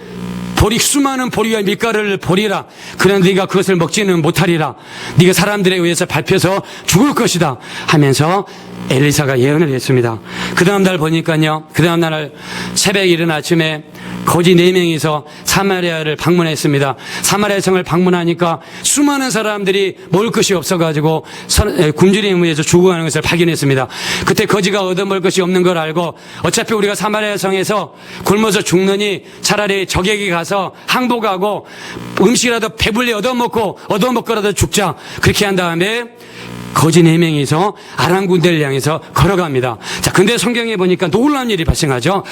수많은 보리와 밀가루를 보리라. 그런데 네가 그것을 먹지는 못하리라. 네가 사람들에 의해서 밟혀서 죽을 것이다 하면서 엘리사가 예언을 했습니다. 그 다음 날 보니까요. 그 다음 날 새벽에 이른 아침에 거지 4명이서 사마리아를 방문했습니다. 사마리아 성을 방문하니까 수많은 사람들이 먹을 것이 없어가지고 굶주림에 의해서 죽어가는 것을 발견했습니다. 그때 거지가 얻어먹을 것이 없는 걸 알고 어차피 우리가 사마리아 성에서 굶어서 죽느니 차라리 적에게 가서 항복하고 음식이라도 배불리 얻어먹고라도 죽자. 그렇게 한 다음에 거지 4명이서 아람 군대를 향해서 걸어갑니다. 자, 근데 성경에 보니까 놀라운 일이 발생하죠.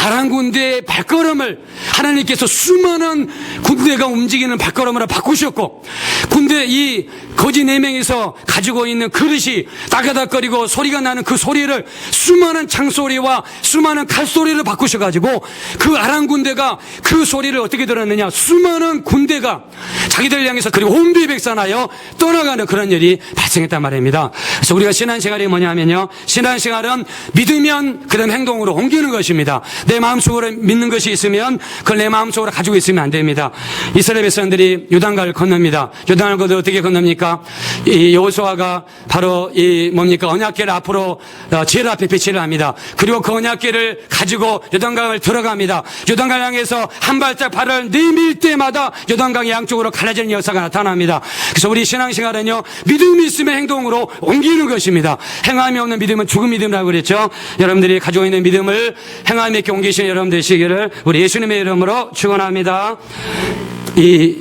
아람 군대의 발걸음을 하나님께서 수많은 군대가 움직이는 발걸음으로 바꾸셨고, 이 거지 4명이서 가지고 있는 그릇이 따가닥거리고 소리가 나는 그 소리를 수많은 창소리와 수많은 칼소리를 바꾸셔가지고 그 아람 군대가 그 소리를 어떻게 들었느냐? 수많은 군대가 자기들 향해서 그리고 혼비백산하여 떠나가는 그런 일이 발생했단 말입니다. 그래서 우리가 신앙생활이 뭐냐면요, 신앙생활은 믿으면 그 다음 행동으로 옮기는 것입니다. 내 마음속으로 믿는 것이 있으면 그걸 내 마음속으로 가지고 있으면 안 됩니다. 이스라엘 백성들이 요단강을 건넙니다. 요단을 건너 어떻게 건넙니까? 이 여호수아가 바로 언약궤를 앞으로 제일 앞에 배치를 합니다. 그리고 그 언약궤를 가지고 요단강을 들어갑니다. 요단강 향해서 한 발짝 발을 내밀 때마다 요단강이 양쪽으로 갈라지는 역사가 나타납니다. 그래서 우리 신앙생활은요, 믿음이 있으면 행동 행동으로 옮기는 것입니다. 행함이 없는 믿음은 죽은 믿음이라고 그랬죠. 여러분들이 가지고 있는 믿음을 행함 있게 옮기시는 여러분 되시기를 우리 예수님의 이름으로 축원합니다. 이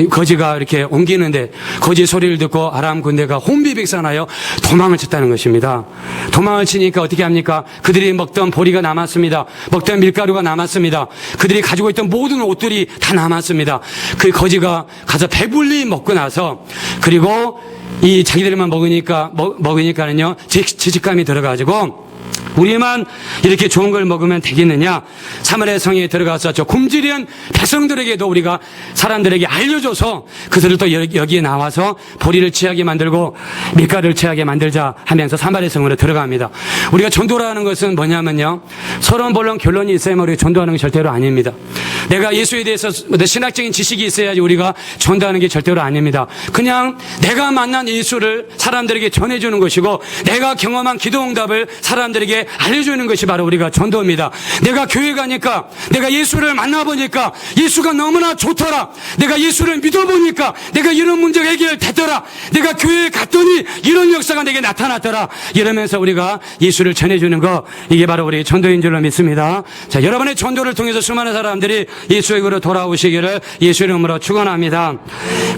거지가 이렇게 옮기는데 거지 소리를 듣고 아람 군대가 혼비백산하여 도망을 쳤다는 것입니다. 도망을 치니까 어떻게 합니까? 그들이 먹던 보리가 남았습니다. 먹던 밀가루가 남았습니다. 그들이 가지고 있던 모든 옷들이 다 남았습니다. 그 거지가 가서 배불리 먹고 나서 그리고 이 자기들만 먹으니까는요 죄책감이 들어가지고 우리만 이렇게 좋은 걸 먹으면 되겠느냐? 사마리아 성에 들어가서 저 굶주린 백성들에게도 우리가 사람들에게 알려줘서 그들을 또 여기에 나와서 보리를 취하게 만들고 밀가루를 취하게 만들자 하면서 사마리아 성으로 들어갑니다. 우리가 전도라는 것은 뭐냐면요, 서론 본론 결론이 있어야만 우리가 전도하는 게 절대로 아닙니다. 내가 예수에 대해서 신학적인 지식이 있어야지 우리가 전도하는 게 절대로 아닙니다. 그냥 내가 만난 예수를 사람들에게 전해주는 것이고 내가 경험한 기도응답을 사람들에게 알려주는 것이 바로 우리가 전도입니다. 내가 교회 가니까 내가 예수를 만나보니까 예수가 너무나 좋더라. 내가 예수를 믿어보니까 내가 이런 문제가 해결됐더라. 내가 교회에 갔더니 이런 역사가 내게 나타났더라. 이러면서 우리가 예수를 전해주는 거, 이게 바로 우리 전도인 줄로 믿습니다. 자, 여러분의 전도를 통해서 수많은 사람들이 예수에게로 돌아오시기를 예수 이름으로 축원합니다.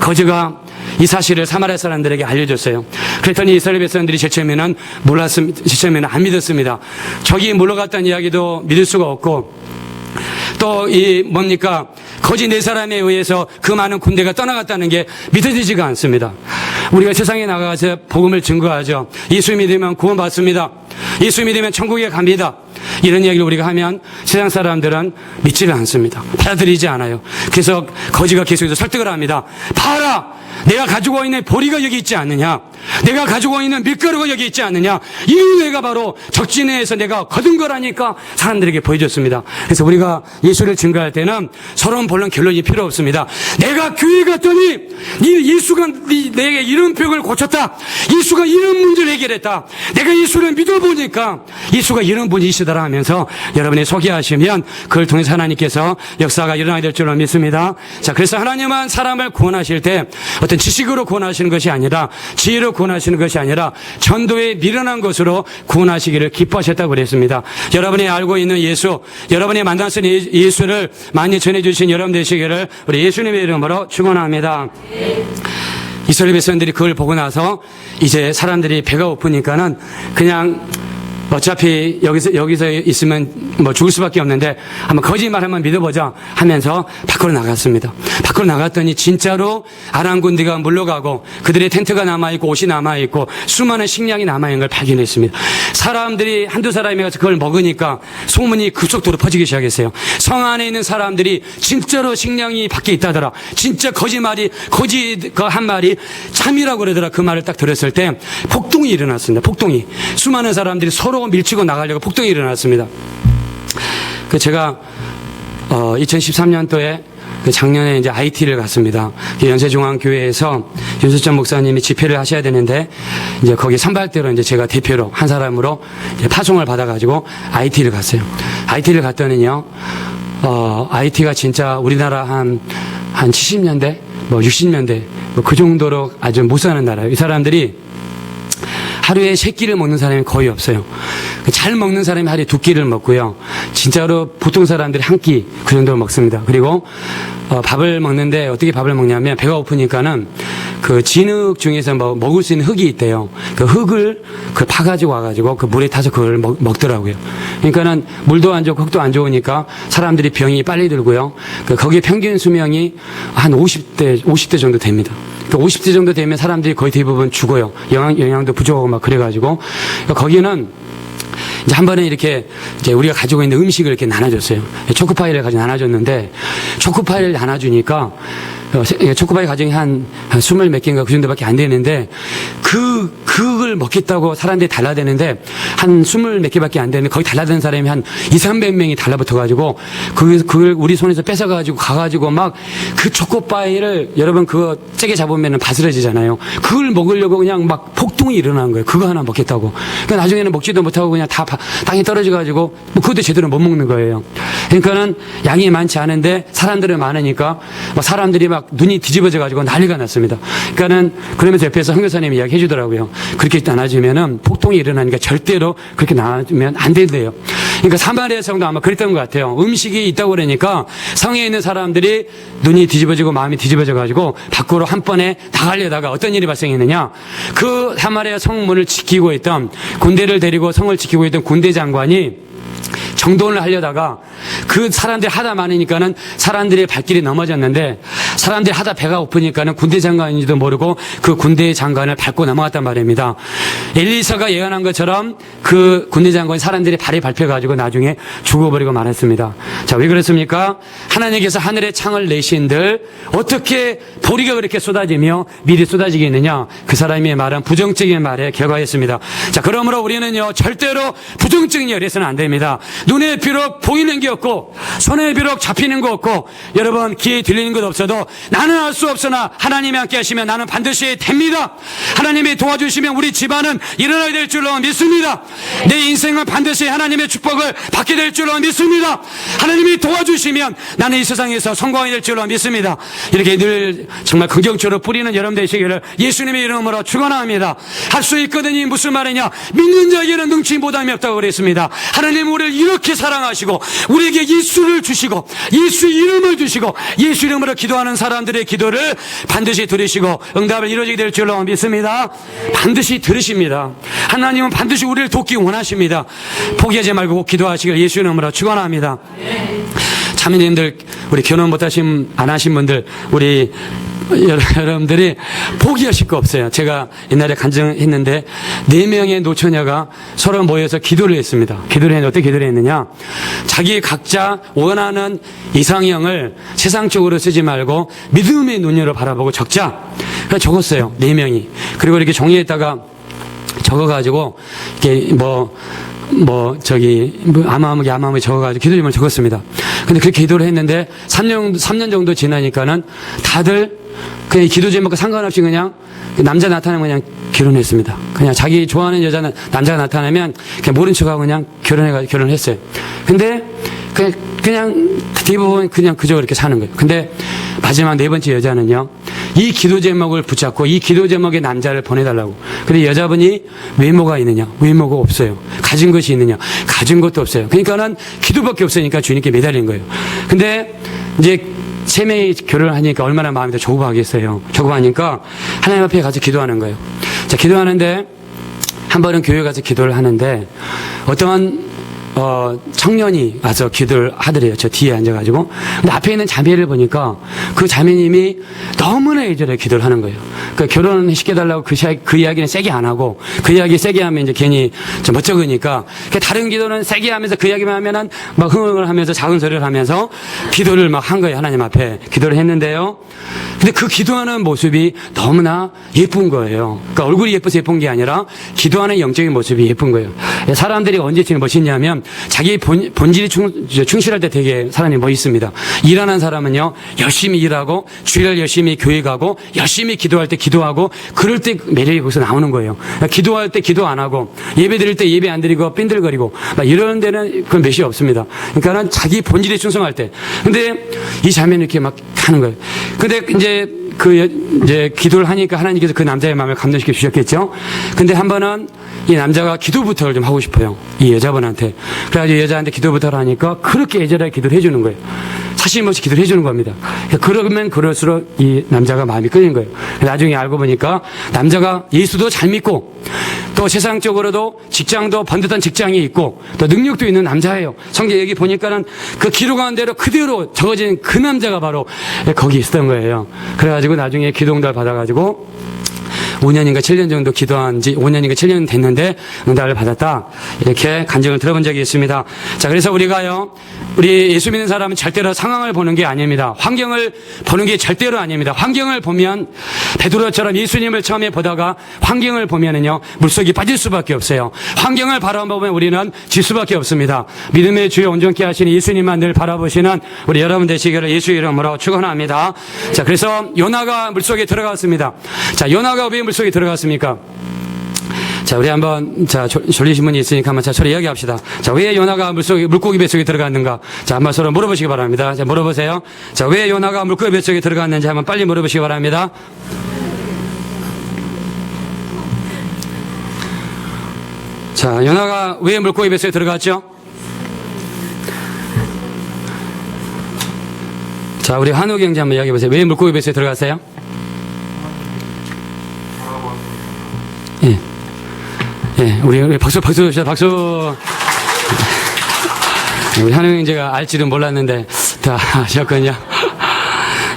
거지가 이 사실을 사마리아 사람들에게 알려줬어요. 그랬더니 이스라엘 백성들이 제일 처음에는 안 믿었습니다. 저기 물러갔다는 이야기도 믿을 수가 없고, 또 뭡니까? 거지 네 사람에 의해서 그 많은 군대가 떠나갔다는 게 믿어지지가 않습니다. 우리가 세상에 나가서 복음을 증거하죠. 예수 믿으면 구원받습니다. 예수 믿으면 천국에 갑니다. 이런 이야기를 우리가 하면 세상 사람들은 믿지를 않습니다. 받아들이지 않아요. 그래서 거지가 계속해서 설득을 합니다. 봐라! 내가 가지고 있는 보리가 여기 있지 않느냐? 내가 가지고 있는 밀가루가 여기 있지 않느냐? 이 은혜가 바로 적진에서 내가 거둔 거라니까 사람들에게 보여줬습니다. 그래서 우리가 예수를 증거할 때는 서론 본론 결론이 필요 없습니다. 내가 교회 갔더니 예수가 내게 이런 병을 고쳤다. 예수가 이런 문제를 해결했다. 내가 예수를 믿어보니까 예수가 이런 분이시더라 하면서 여러분이 소개하시면 그걸 통해서 하나님께서 역사가 일어나게 될 줄로 믿습니다. 자, 그래서 하나님은 사람을 구원하실 때 어떤 지식으로 구원하시는 것이 아니라 지혜로 구원하시는 것이 아니라 전도에 미련한 것으로 구원하시기를 기뻐하셨다고 그랬습니다. 여러분이 알고 있는 예수, 여러분이 만나신 예수를 많이 전해주신 여러분 되시기를 우리 예수님의 이름으로 축원합니다. 이스라엘 백성들이 그걸 보고 나서 이제 사람들이 배가 고프니까는 그냥 어차피 여기서 있으면 뭐 죽을 수밖에 없는데 한번 거짓말 한번 믿어보자 하면서 밖으로 나갔습니다. 밖으로 나갔더니 진짜로 아람 군대가 물러가고 그들의 텐트가 남아있고 옷이 남아있고 수많은 식량이 남아있는 걸 발견했습니다. 사람들이 한두 사람이 가서 그걸 먹으니까 소문이 급속도로 퍼지기 시작했어요. 성 안에 있는 사람들이 진짜로 식량이 밖에 있다더라. 진짜 거지 한 말이 참이라고 그러더라. 그 말을 딱 들었을 때 폭동이 일어났습니다. 폭동이. 수많은 사람들이 서로 밀치고 나가려고 폭동이 일어났습니다. 제가 2013년도에 작년에 이제 IT를 갔습니다. 연세중앙교회에서 윤수천 목사님이 집회를 하셔야 되는데 이제 거기 선발대로 이제 제가 대표로 한 사람으로 이제 파송을 받아가지고 IT를 갔어요. IT를 갔더니요, IT가 진짜 우리나라 한 70년대, 60년대 그 정도로 아주 못 사는 나라예요. 이 사람들이 하루에 3끼를 먹는 사람이 거의 없어요. 잘 먹는 사람이 하루에 2끼를 먹고요. 진짜로 보통 사람들이 1끼 그 정도를 먹습니다. 그리고 밥을 먹는데 어떻게 밥을 먹냐면 배가 고프니까는 그 진흙 중에서 먹을 수 있는 흙이 있대요. 그 흙을 파가지고 와가지고 그 물에 타서 그걸 먹더라고요. 그러니까는 물도 안 좋고 흙도 안 좋으니까 사람들이 병이 빨리 들고요. 거기에 평균 수명이 한 50대 정도 됩니다. 50대 정도 되면 사람들이 거의 대부분 죽어요. 영양도 부족하고 막 그래가지고 거기는 이제 한 번에 이렇게 이제 우리가 가지고 있는 음식을 이렇게 나눠줬어요. 초코파이를 가지고 나눠줬는데 초코파이를 나눠주니까 초코파이 가정이 한 20 몇 개인가 그 정도밖에 안 되는데 그걸 먹겠다고 사람들이 달라대는데 한 20 몇 개밖에 안 되는데 거기 달라드는 사람이 한 200~300명이 달라붙어가지고 그걸 우리 손에서 뺏어가지고 가가지고 막 그 초코파이를 여러분 그거 세게 잡으면 바스러지잖아요. 그걸 먹으려고 그냥 막 폭동이 일어난 거예요. 그거 하나 먹겠다고. 그러니까 나중에는 먹지도 못하고 그냥 다 땅에 떨어져가지고 그것도 제대로 못 먹는 거예요. 그러니까는 양이 많지 않은데 사람들이 많으니까 사람들이 막 눈이 뒤집어져 가지고 난리가 났습니다. 그러니까는 그러면서 옆에서 선교사님이 이야기해 주더라고요. 그렇게 나눠주면은 폭동이 일어나니까 절대로 그렇게 나눠주면 안 된대요. 그러니까 사마리아 성도 아마 그랬던 것 같아요. 음식이 있다고 그러니까 성에 있는 사람들이 눈이 뒤집어지고 마음이 뒤집어져 가지고 밖으로 한 번에 나가려다가 어떤 일이 발생했느냐. 그 사마리아 성문을 지키고 있던 군대를 데리고 성을 지키고 있던 군대 장관이 정돈을 하려다가 그 사람들이 하다 많으니까는 사람들의 발길이 넘어졌는데 사람들이 하다 배가 고프니까는 군대 장관인지도 모르고 그 군대 장관을 밟고 넘어갔단 말입니다. 엘리사가 예언한 것처럼 그 군대 장관이 사람들이 발에 밟혀가지고 나중에 죽어버리고 말았습니다. 자, 왜 그렇습니까? 하나님께서 하늘의 창을 내신들 어떻게 보리가 그렇게 쏟아지며 밀이 쏟아지겠느냐? 그 사람의 말은 부정적인 말에 결과였습니다. 자, 그러므로 우리는요 절대로 부정적인 일을 해서는 안 됩니다. 눈에 비록 보이는 게 없고 손에 비록 잡히는 거 없고 여러분 귀에 들리는 것 없어도 나는 할 수 없으나 하나님이 함께 하시면 나는 반드시 됩니다. 하나님이 도와주시면 우리 집안은 일어나야 될 줄로 믿습니다. 내 인생은 반드시 하나님의 축복을 받게 될 줄로 믿습니다. 하나님이 도와주시면 나는 이 세상에서 성공하게 될 줄로 믿습니다. 이렇게 늘 정말 긍정적으로 뿌리는 여러분 되시기를 예수님의 이름으로 축원합니다. 할 수 있거든요. 무슨 말이냐? 믿는 자에게는 능치 못함이 없다고 그랬습니다. 하나님 우리를 이렇게 사랑하시고 우리에게 예수를 주시고 예수 이름을 주시고 예수 이름으로 기도하는 사람들의 기도를 반드시 들으시고 응답을 이루어지게 될 줄로 믿습니다. 반드시 들으십니다. 하나님은 반드시 우리를 돕기 원하십니다. 포기하지 말고 꼭 기도하시길 예수 이름으로 축원합니다. 자매님들, 우리 결혼 안 하신 분들, 우리 여러분들이 포기하실 거 없어요. 제가 옛날에 간증했는데 4명의 노처녀가 서로 모여서 기도를 했습니다. 기도를 했는데 어떻게 기도를 했느냐? 자기 각자 원하는 이상형을 세상적으로 쓰지 말고 믿음의 눈으로 바라보고 적자. 그래서 적었어요. 4명이. 그리고 이렇게 종이에다가 적어가지고 이렇게 아마무게 적어가지고 기도 제목을 적었습니다. 근데 그렇게 기도를 했는데 3년 정도 지나니까는 다들 그냥 기도 제목과 상관없이 그냥 남자 나타나면 그냥 결혼했습니다. 그냥 자기 좋아하는 여자는 남자가 나타나면 그냥 모른 척하고 그냥 결혼했어요. 근데 그냥 대부분 그냥 그저 그렇게 사는 거예요. 근데 마지막 4번째 여자는요, 이 기도 제목을 붙잡고 이 기도 제목의 남자를 보내달라고. 근데 여자분이 외모가 있느냐? 외모가 없어요. 가진 것이 있느냐? 가진 것도 없어요. 그러니까는 기도밖에 없으니까 주님께 매달린 거예요. 근데 이제 3명이 결혼을 하니까 얼마나 마음이 더 조급하겠어요. 조급하니까 하나님 앞에 가서 기도하는 거예요. 자, 기도하는데 한 번은 교회 가서 기도를 하는데 어떠한 청년이 와서 기도를 하더래요. 저 뒤에 앉아가지고. 근데 앞에 있는 자매를 보니까 그 자매님이 너무나 예절하게 기도를 하는 거예요. 그러니까 결혼을 시켜달라고 그 이야기는 세게 안 하고, 그 이야기 세게 하면 이제 괜히 좀 멋쩍으니까, 다른 기도는 세게 하면서 그 이야기만 하면은 막 흥흥을 하면서 작은 소리를 하면서 기도를 막 한 거예요. 하나님 앞에 기도를 했는데요. 근데 그 기도하는 모습이 너무나 예쁜 거예요. 그러니까 얼굴이 예뻐서 예쁜 게 아니라 기도하는 영적인 모습이 예쁜 거예요. 사람들이 언제 제일 멋있냐면 자기 본질이 충실할 때 되게 사람이 멋있습니다. 일하는 사람은요, 열심히 일하고 주일 열심히 교회 가고 열심히 기도할 때 기도하고 그럴 때 매력이 거기서 나오는 거예요. 그러니까 기도할 때 기도 안 하고 예배 드릴 때 예배 안 드리고 삔들거리고 막 이런 데는 그건 몇이 없습니다. 그러니까는 자기 본질에 충성할 때. 근데 이 자매는 이렇게 막 하는 거예요. 근데 이제 기도를 하니까 하나님께서 그 남자의 마음을 감동시켜 주셨겠죠. 근데 한 번은 이 남자가 기도 부탁을 좀 하고 싶어요. 이 여자분한테. 그래가지고 여자한테 기도 부탁을 하니까 그렇게 애절하게 기도를 해주는 거예요. 사심 없이 기도를 해주는 겁니다. 그러면 그럴수록 이 남자가 마음이 끌리는 거예요. 나중에 알고 보니까 남자가 예수도 잘 믿고 또 세상적으로도 직장도 번듯한 직장이 있고 또 능력도 있는 남자예요. 성경 얘기 보니까는 그 기록한 대로 그대로 적어진 그 남자가 바로 거기 있었던 거예요. 그래가지고 나중에 기도응답을 받아가지고 5년인가 7년 정도 기도한 지 5년인가 7년 됐는데 응답을 받았다. 이렇게 간증을 들어본 적이 있습니다. 자, 그래서 우리 예수 믿는 사람은 절대로 상황을 보는 게 아닙니다. 환경을 보는 게 절대로 아닙니다. 환경을 보면 베드로처럼 예수님을 처음에 보다가 환경을 보면은요, 물속에 빠질 수밖에 없어요. 환경을 바라보면 우리는 질 수밖에 없습니다. 믿음의 주여 온전케 하시는 예수님만 늘 바라보시는 우리 여러분 되시기를 예수 이름으로 축원합니다. 자, 그래서 요나가 물속에 들어갔습니다. 자, 요나가 왜 물속에 들어갔습니까? 자, 우리 한번, 자, 졸리신 분이 있으니까 한번 자, 서로 이야기합시다. 자, 왜 요나가 물고기 뱃속에 들어갔는가? 자, 한번 서로 물어보시기 바랍니다. 자, 물어보세요. 자, 왜 요나가 물고기 뱃속에 들어갔는지 한번 빨리 물어보시기 바랍니다. 자, 요나가 왜 물고기 뱃속에 들어갔죠? 자, 우리 한우 경제 한번 이야기해보세요. 왜 물고기 뱃속에 들어갔어요? 예. 예, 우리 박수. 우리 한우 형제가 알지는 몰랐는데 다 아셨군요.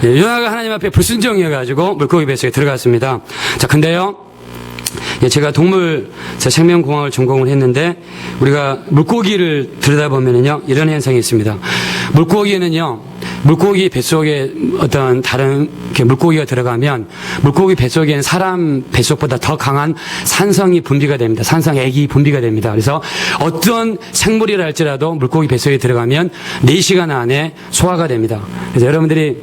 예, 요나가 하나님 앞에 불순종이어가지고 물고기 뱃속에 들어갔습니다. 자, 근데요, 예, 제가 생명공학을 전공을 했는데 우리가 물고기를 들여다보면요 이런 현상이 있습니다. 물고기 뱃속에 어떤 다른 물고기가 들어가면 물고기 뱃속에는 사람 뱃속보다 더 강한 산성이 분비가 됩니다. 산성액이 분비가 됩니다. 그래서 어떤 생물이라 할지라도 물고기 뱃속에 들어가면 4시간 안에 소화가 됩니다. 그래서 여러분들이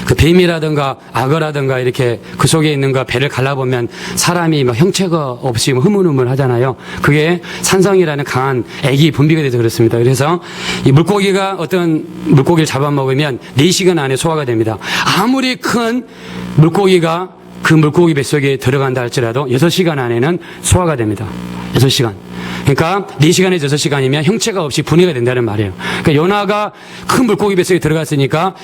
그 뱀이라든가 악어라든가 이렇게 그 속에 있는 거 배를 갈라보면 사람이 막 형체가 없이 흐물흐물 하잖아요. 그게 산성이라는 강한 액이 분비가 돼서 그렇습니다. 그래서 이 어떤 물고기를 잡아먹으면 4시간 안에 소화가 됩니다. 아무리 큰 물고기가 그 물고기 뱃속에 들어간다 할지라도 6시간 안에는 소화가 됩니다. 6시간. 그러니까 4시간에서 6시간이면 형체가 없이 분해가 된다는 말이에요. 그러니까 요나가 큰 물고기 뱃속에 들어갔으니까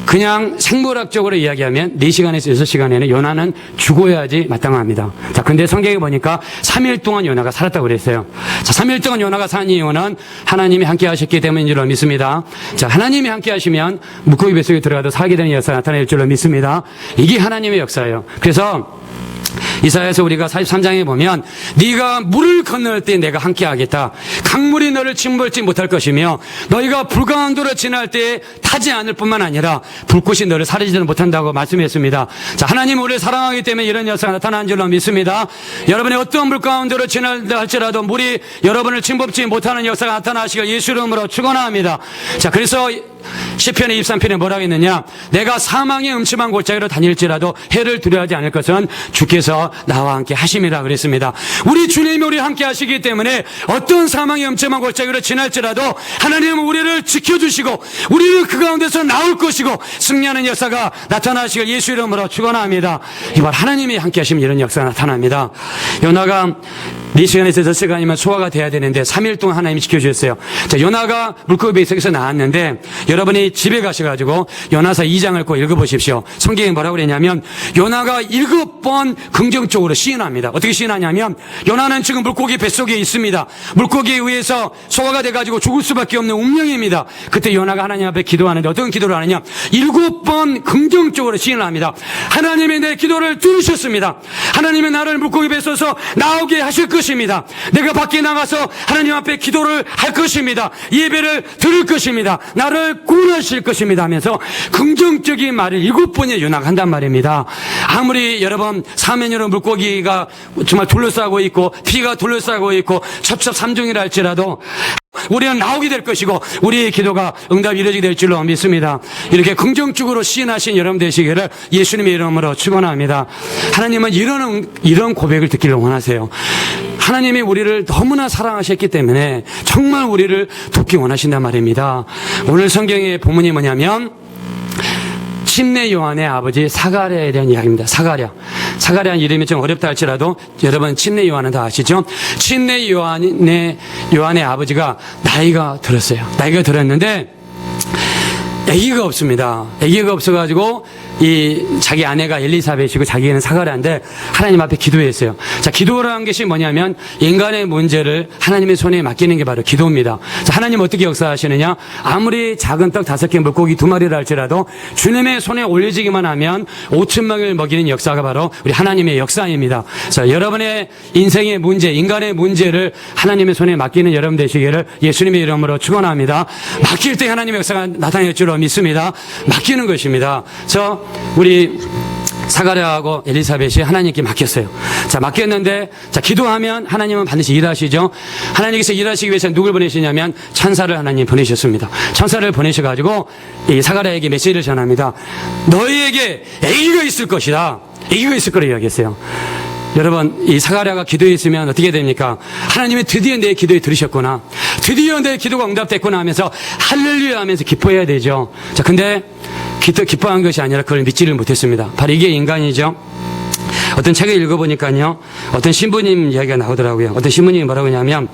그냥 생물학적으로 이야기하면 4시간에서 6시간에는 요나는 죽어야지 마땅합니다. 자, 근데 성경에 보니까 3일 동안 요나가 살았다고 그랬어요. 자, 3일 동안 요나가 산 이유는 하나님이 함께 하셨기 때문인 줄로 믿습니다. 자, 하나님이 함께 하시면 물고기 뱃속에 들어가도 살게 되는 역사가 나타날 줄로 믿습니다. 이게 하나님의 역사예요. 그래서 이사야서 우리가 43장에 보면 네가 물을 건널 때 내가 함께 하겠다. 강물이 너를 침몰지 못할 것이며 너희가 불강한 도를 지날 때 타지 않을 뿐만 아니라 불꽃이 너를 사르지는 못한다고 말씀했습니다. 자, 하나님은 우리를 사랑하기 때문에 이런 역사가 나타난 줄로 믿습니다. 여러분이 어떤 물 가운데로 지날다 할지라도 물이 여러분을 침범치 못하는 역사가 나타나시길 예수 이름으로 축원합니다. 자, 그래서 시편의 23편에 뭐라고 했느냐? 내가 사망의 음침한 골짜기로 다닐지라도 해를 두려워하지 않을 것은 주께서 나와 함께 하심이라 그랬습니다. 우리 주님이 우리 함께 하시기 때문에 어떤 사망의 음침한 골짜기로 지날지라도 하나님은 우리를 지켜주시고 우리는 그 가운데서 나올 것이고 승리하는 역사가 나타나시길 예수 이름으로 축원합니다. 이번 하나님이 함께 하시면 이런 역사가 나타납니다. 요나가 4시간에서 6시간이면 소화가 돼야 되는데 3일 동안 하나님이 지켜주셨어요. 자, 요나가 물고기 뱃속에서 나왔는데 여러분이 집에 가셔가지고 요나서 2장을 꼭 읽어보십시오. 성경에 뭐라고 그랬냐면 요나가 7번 긍정적으로 시인합니다. 어떻게 시인하냐면 요나는 지금 물고기 뱃속에 있습니다. 물고기에 의해서 소화가 돼가지고 죽을 수밖에 없는 운명입니다. 그때 요나가 하나님 앞에 기도하는데 어떤 기도를 하느냐? 7번 긍정적으로 시인을 합니다. 하나님이 내 기도를 들으셨습니다. 하나님이 나를 물고기 뱃속에서 나오게 하실 것입니다. 내가 밖에 나가서 하나님 앞에 기도를 할 것입니다. 예배를 드릴 것입니다. 나를 구원하실 것입니다 하면서 긍정적인 말을 7번이나 요나가 한단 말입니다. 아무리 여러분 사면으로 물고기가 정말 둘러싸고 있고 피가 둘러싸고 있고 첩첩삼중이라 할지라도 우리는 나오게 될 것이고 우리의 기도가 응답이 이루어지게 될 줄로 믿습니다. 이렇게 긍정적으로 시인하신 여러분 되시기를 예수님의 이름으로 축원합니다. 하나님은 이런 고백을 듣기를 원하세요. 하나님이 우리를 너무나 사랑하셨기 때문에 정말 우리를 돕기 원하신단 말입니다. 오늘 성경의 본문이 뭐냐면 침례 요한의 아버지 사가랴에 대한 이야기입니다. 사가랴 이름이 좀 어렵다 할지라도 여러분 침례 요한은 다 아시죠? 침례 요한의 아버지가 나이가 들었어요. 나이가 들었는데 아기가 없습니다. 아기가 없어가지고 자기 아내가 엘리사벳이고 자기는 사가랴인데 하나님 앞에 기도했어요. 자, 기도라는 것이 뭐냐면 인간의 문제를 하나님의 손에 맡기는 게 바로 기도입니다. 자, 하나님 어떻게 역사하시느냐? 아무리 작은 떡 5개 물고기 2마리라 할지라도 주님의 손에 올려지기만 하면 5천명을 먹이는 역사가 바로 우리 하나님의 역사입니다. 자, 여러분의 인생의 문제, 인간의 문제를 하나님의 손에 맡기는 여러분 되시기를 예수님의 이름으로 축원합니다. 맡길 때 하나님의 역사가 나타날 줄로 믿습니다. 맡기는 것입니다. 우리 사가랴하고 엘리사벳이 하나님께 맡겼어요. 자, 맡겼는데, 자, 기도하면 하나님은 반드시 일하시죠. 하나님께서 일하시기 위해서 누굴 보내시냐면 천사를 하나님 보내셨습니다. 천사를 보내셔가지고 이 사가랴에게 메시지를 전합니다. 너희에게 아기가 있을 것이다. 아기가 있을 거라 이야기했어요. 여러분, 이 사가랴가 기도에 있으면 어떻게 됩니까? 하나님이 드디어 내 기도에 들으셨구나. 드디어 내 기도가 응답됐구나 하면서 할렐루야 하면서 기뻐해야 되죠. 자, 근데 기뻐한 것이 아니라 그걸 믿지를 못했습니다. 바로 이게 인간이죠. 어떤 책을 읽어보니까요, 어떤 신부님 이야기가 나오더라고요. 어떤 신부님이 뭐라고 하냐면,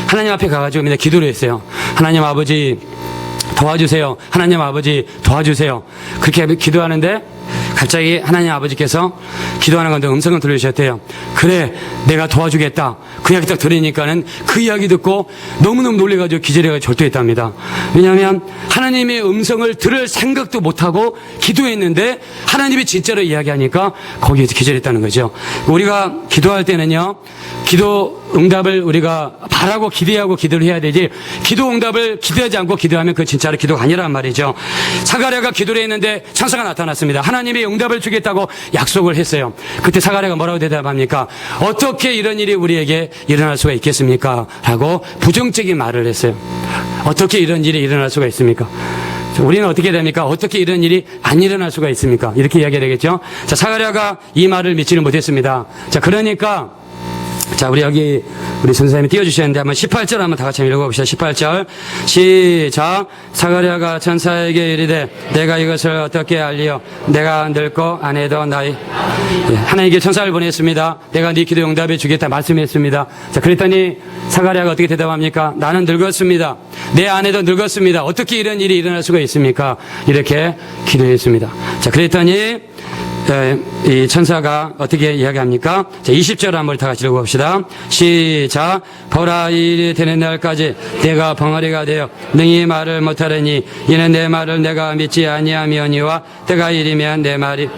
하나님 앞에 가가지고 맨날 기도를 했어요. 하나님 아버지 도와주세요. 하나님 아버지 도와주세요. 그렇게 기도하는데 갑자기 하나님 아버지께서 기도하는 건데 음성을 들려주셨대요. 그래, 내가 도와주겠다. 그 이야기 딱 들으니까는 그 이야기 듣고 너무너무 놀래가지고 기절해가지고 절도했답니다. 왜냐하면 하나님의 음성을 들을 생각도 못하고 기도했는데 하나님이 진짜로 이야기하니까 거기에서 기절했다는 거죠. 우리가 기도할 때는요, 기도 응답을 우리가 바라고 기대하고 기도를 해야 되지, 기도 응답을 기대하지 않고 기도하면 그건 진짜로 기도가 아니란 말이죠. 사가랴가 기도를 했는데 천사가 나타났습니다. 하나님이 응답을 주겠다고 약속을 했어요. 그때 사가랴가 뭐라고 대답합니까? 어떻게 이런 일이 우리에게 일어날 수가 있겠습니까? 라고 부정적인 말을 했어요. 어떻게 이런 일이 일어날 수가 있습니까? 우리는 어떻게 됩니까? 어떻게 이런 일이 안 일어날 수가 있습니까? 이렇게 이야기해야 되겠죠? 자, 사가랴가 이 말을 믿지는 못했습니다. 자, 그러니까 자, 우리 여기 우리 선생님이 띄워주셨는데 한번 18절 한번 다 같이 읽어봅시다. 18절 시작. 사가랴가 천사에게 이르되 내가 이것을 어떻게 알리요? 내가 늙고 아내도 나이. 하나님께 천사를 보냈습니다. 내가 네 기도 응답해 주겠다 말씀했습니다. 자, 그랬더니 사가랴가 어떻게 대답합니까? 나는 늙었습니다. 내 아내도 늙었습니다. 어떻게 이런 일이 일어날 수가 있습니까? 이렇게 기도했습니다. 자, 그랬더니 이 천사가 어떻게 이야기합니까? 자, 20절 한번 다 같이 읽어봅시다. 시작. 보라, 이 일이 되는 날까지 내가 벙어리가 되어 능히 말을 못하려니 이는 내 말을 내가 믿지 아니하며니와 때가 이르면 내 말이.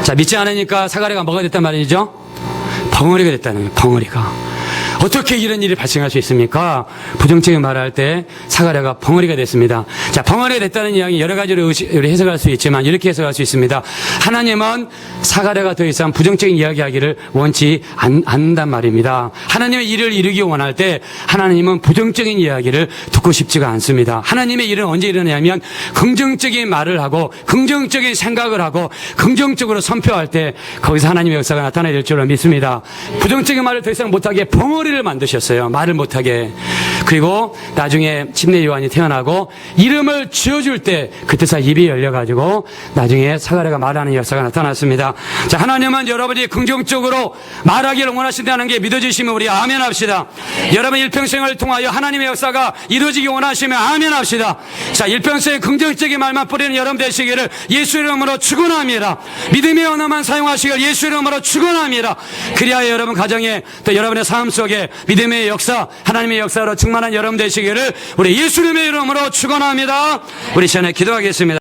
자, 믿지 않으니까 사가랴가 뭐가 됐단 말이죠? 벙어리가 됐다는 거예요. 벙어리가. 어떻게 이런 일이 발생할 수 있습니까? 부정적인 말을 할 때 사가랴가 벙어리가 됐습니다. 자, 벙어리가 됐다는 이야기 여러 가지로 우리 해석할 수 있지만 이렇게 해석할 수 있습니다. 하나님은 사가랴가 더 이상 부정적인 이야기하기를 원치 않는단 말입니다. 하나님의 일을 이루기 원할 때 하나님은 부정적인 이야기를 듣고 싶지가 않습니다. 하나님의 일은 언제 일어나냐면 긍정적인 말을 하고 긍정적인 생각을 하고 긍정적으로 선포할 때 거기서 하나님의 역사가 나타나야 될 줄로 믿습니다. 부정적인 말을 더 이상 못하게 벙어리를 만드셨어요. 말을 못하게. 그리고 나중에 침례 요한이 태어나고 이름을 지어줄 때 그때서 입이 열려가지고 나중에 사가랴가 말하는 역사가 나타났습니다. 자, 하나님은 여러분이 긍정적으로 말하기를 원하신다는 게 믿어지시면 우리 아멘 합시다. 여러분 일평생을 통하여 하나님의 역사가 이루어지기 원하시면 아멘 합시다. 자, 일평생 긍정적인 말만 뿌리는 여러분 되시기를 예수 이름으로 축원합니다. 믿음의 언어만 사용하시길 예수 이름으로 축원합니다. 그리하여 여러분 가정에 또 여러분의 삶 속에 믿음의 역사, 하나님의 역사로 충만한 여러분 되시기를 우리 예수님의 이름으로 축원합니다. 우리 시간에 기도하겠습니다.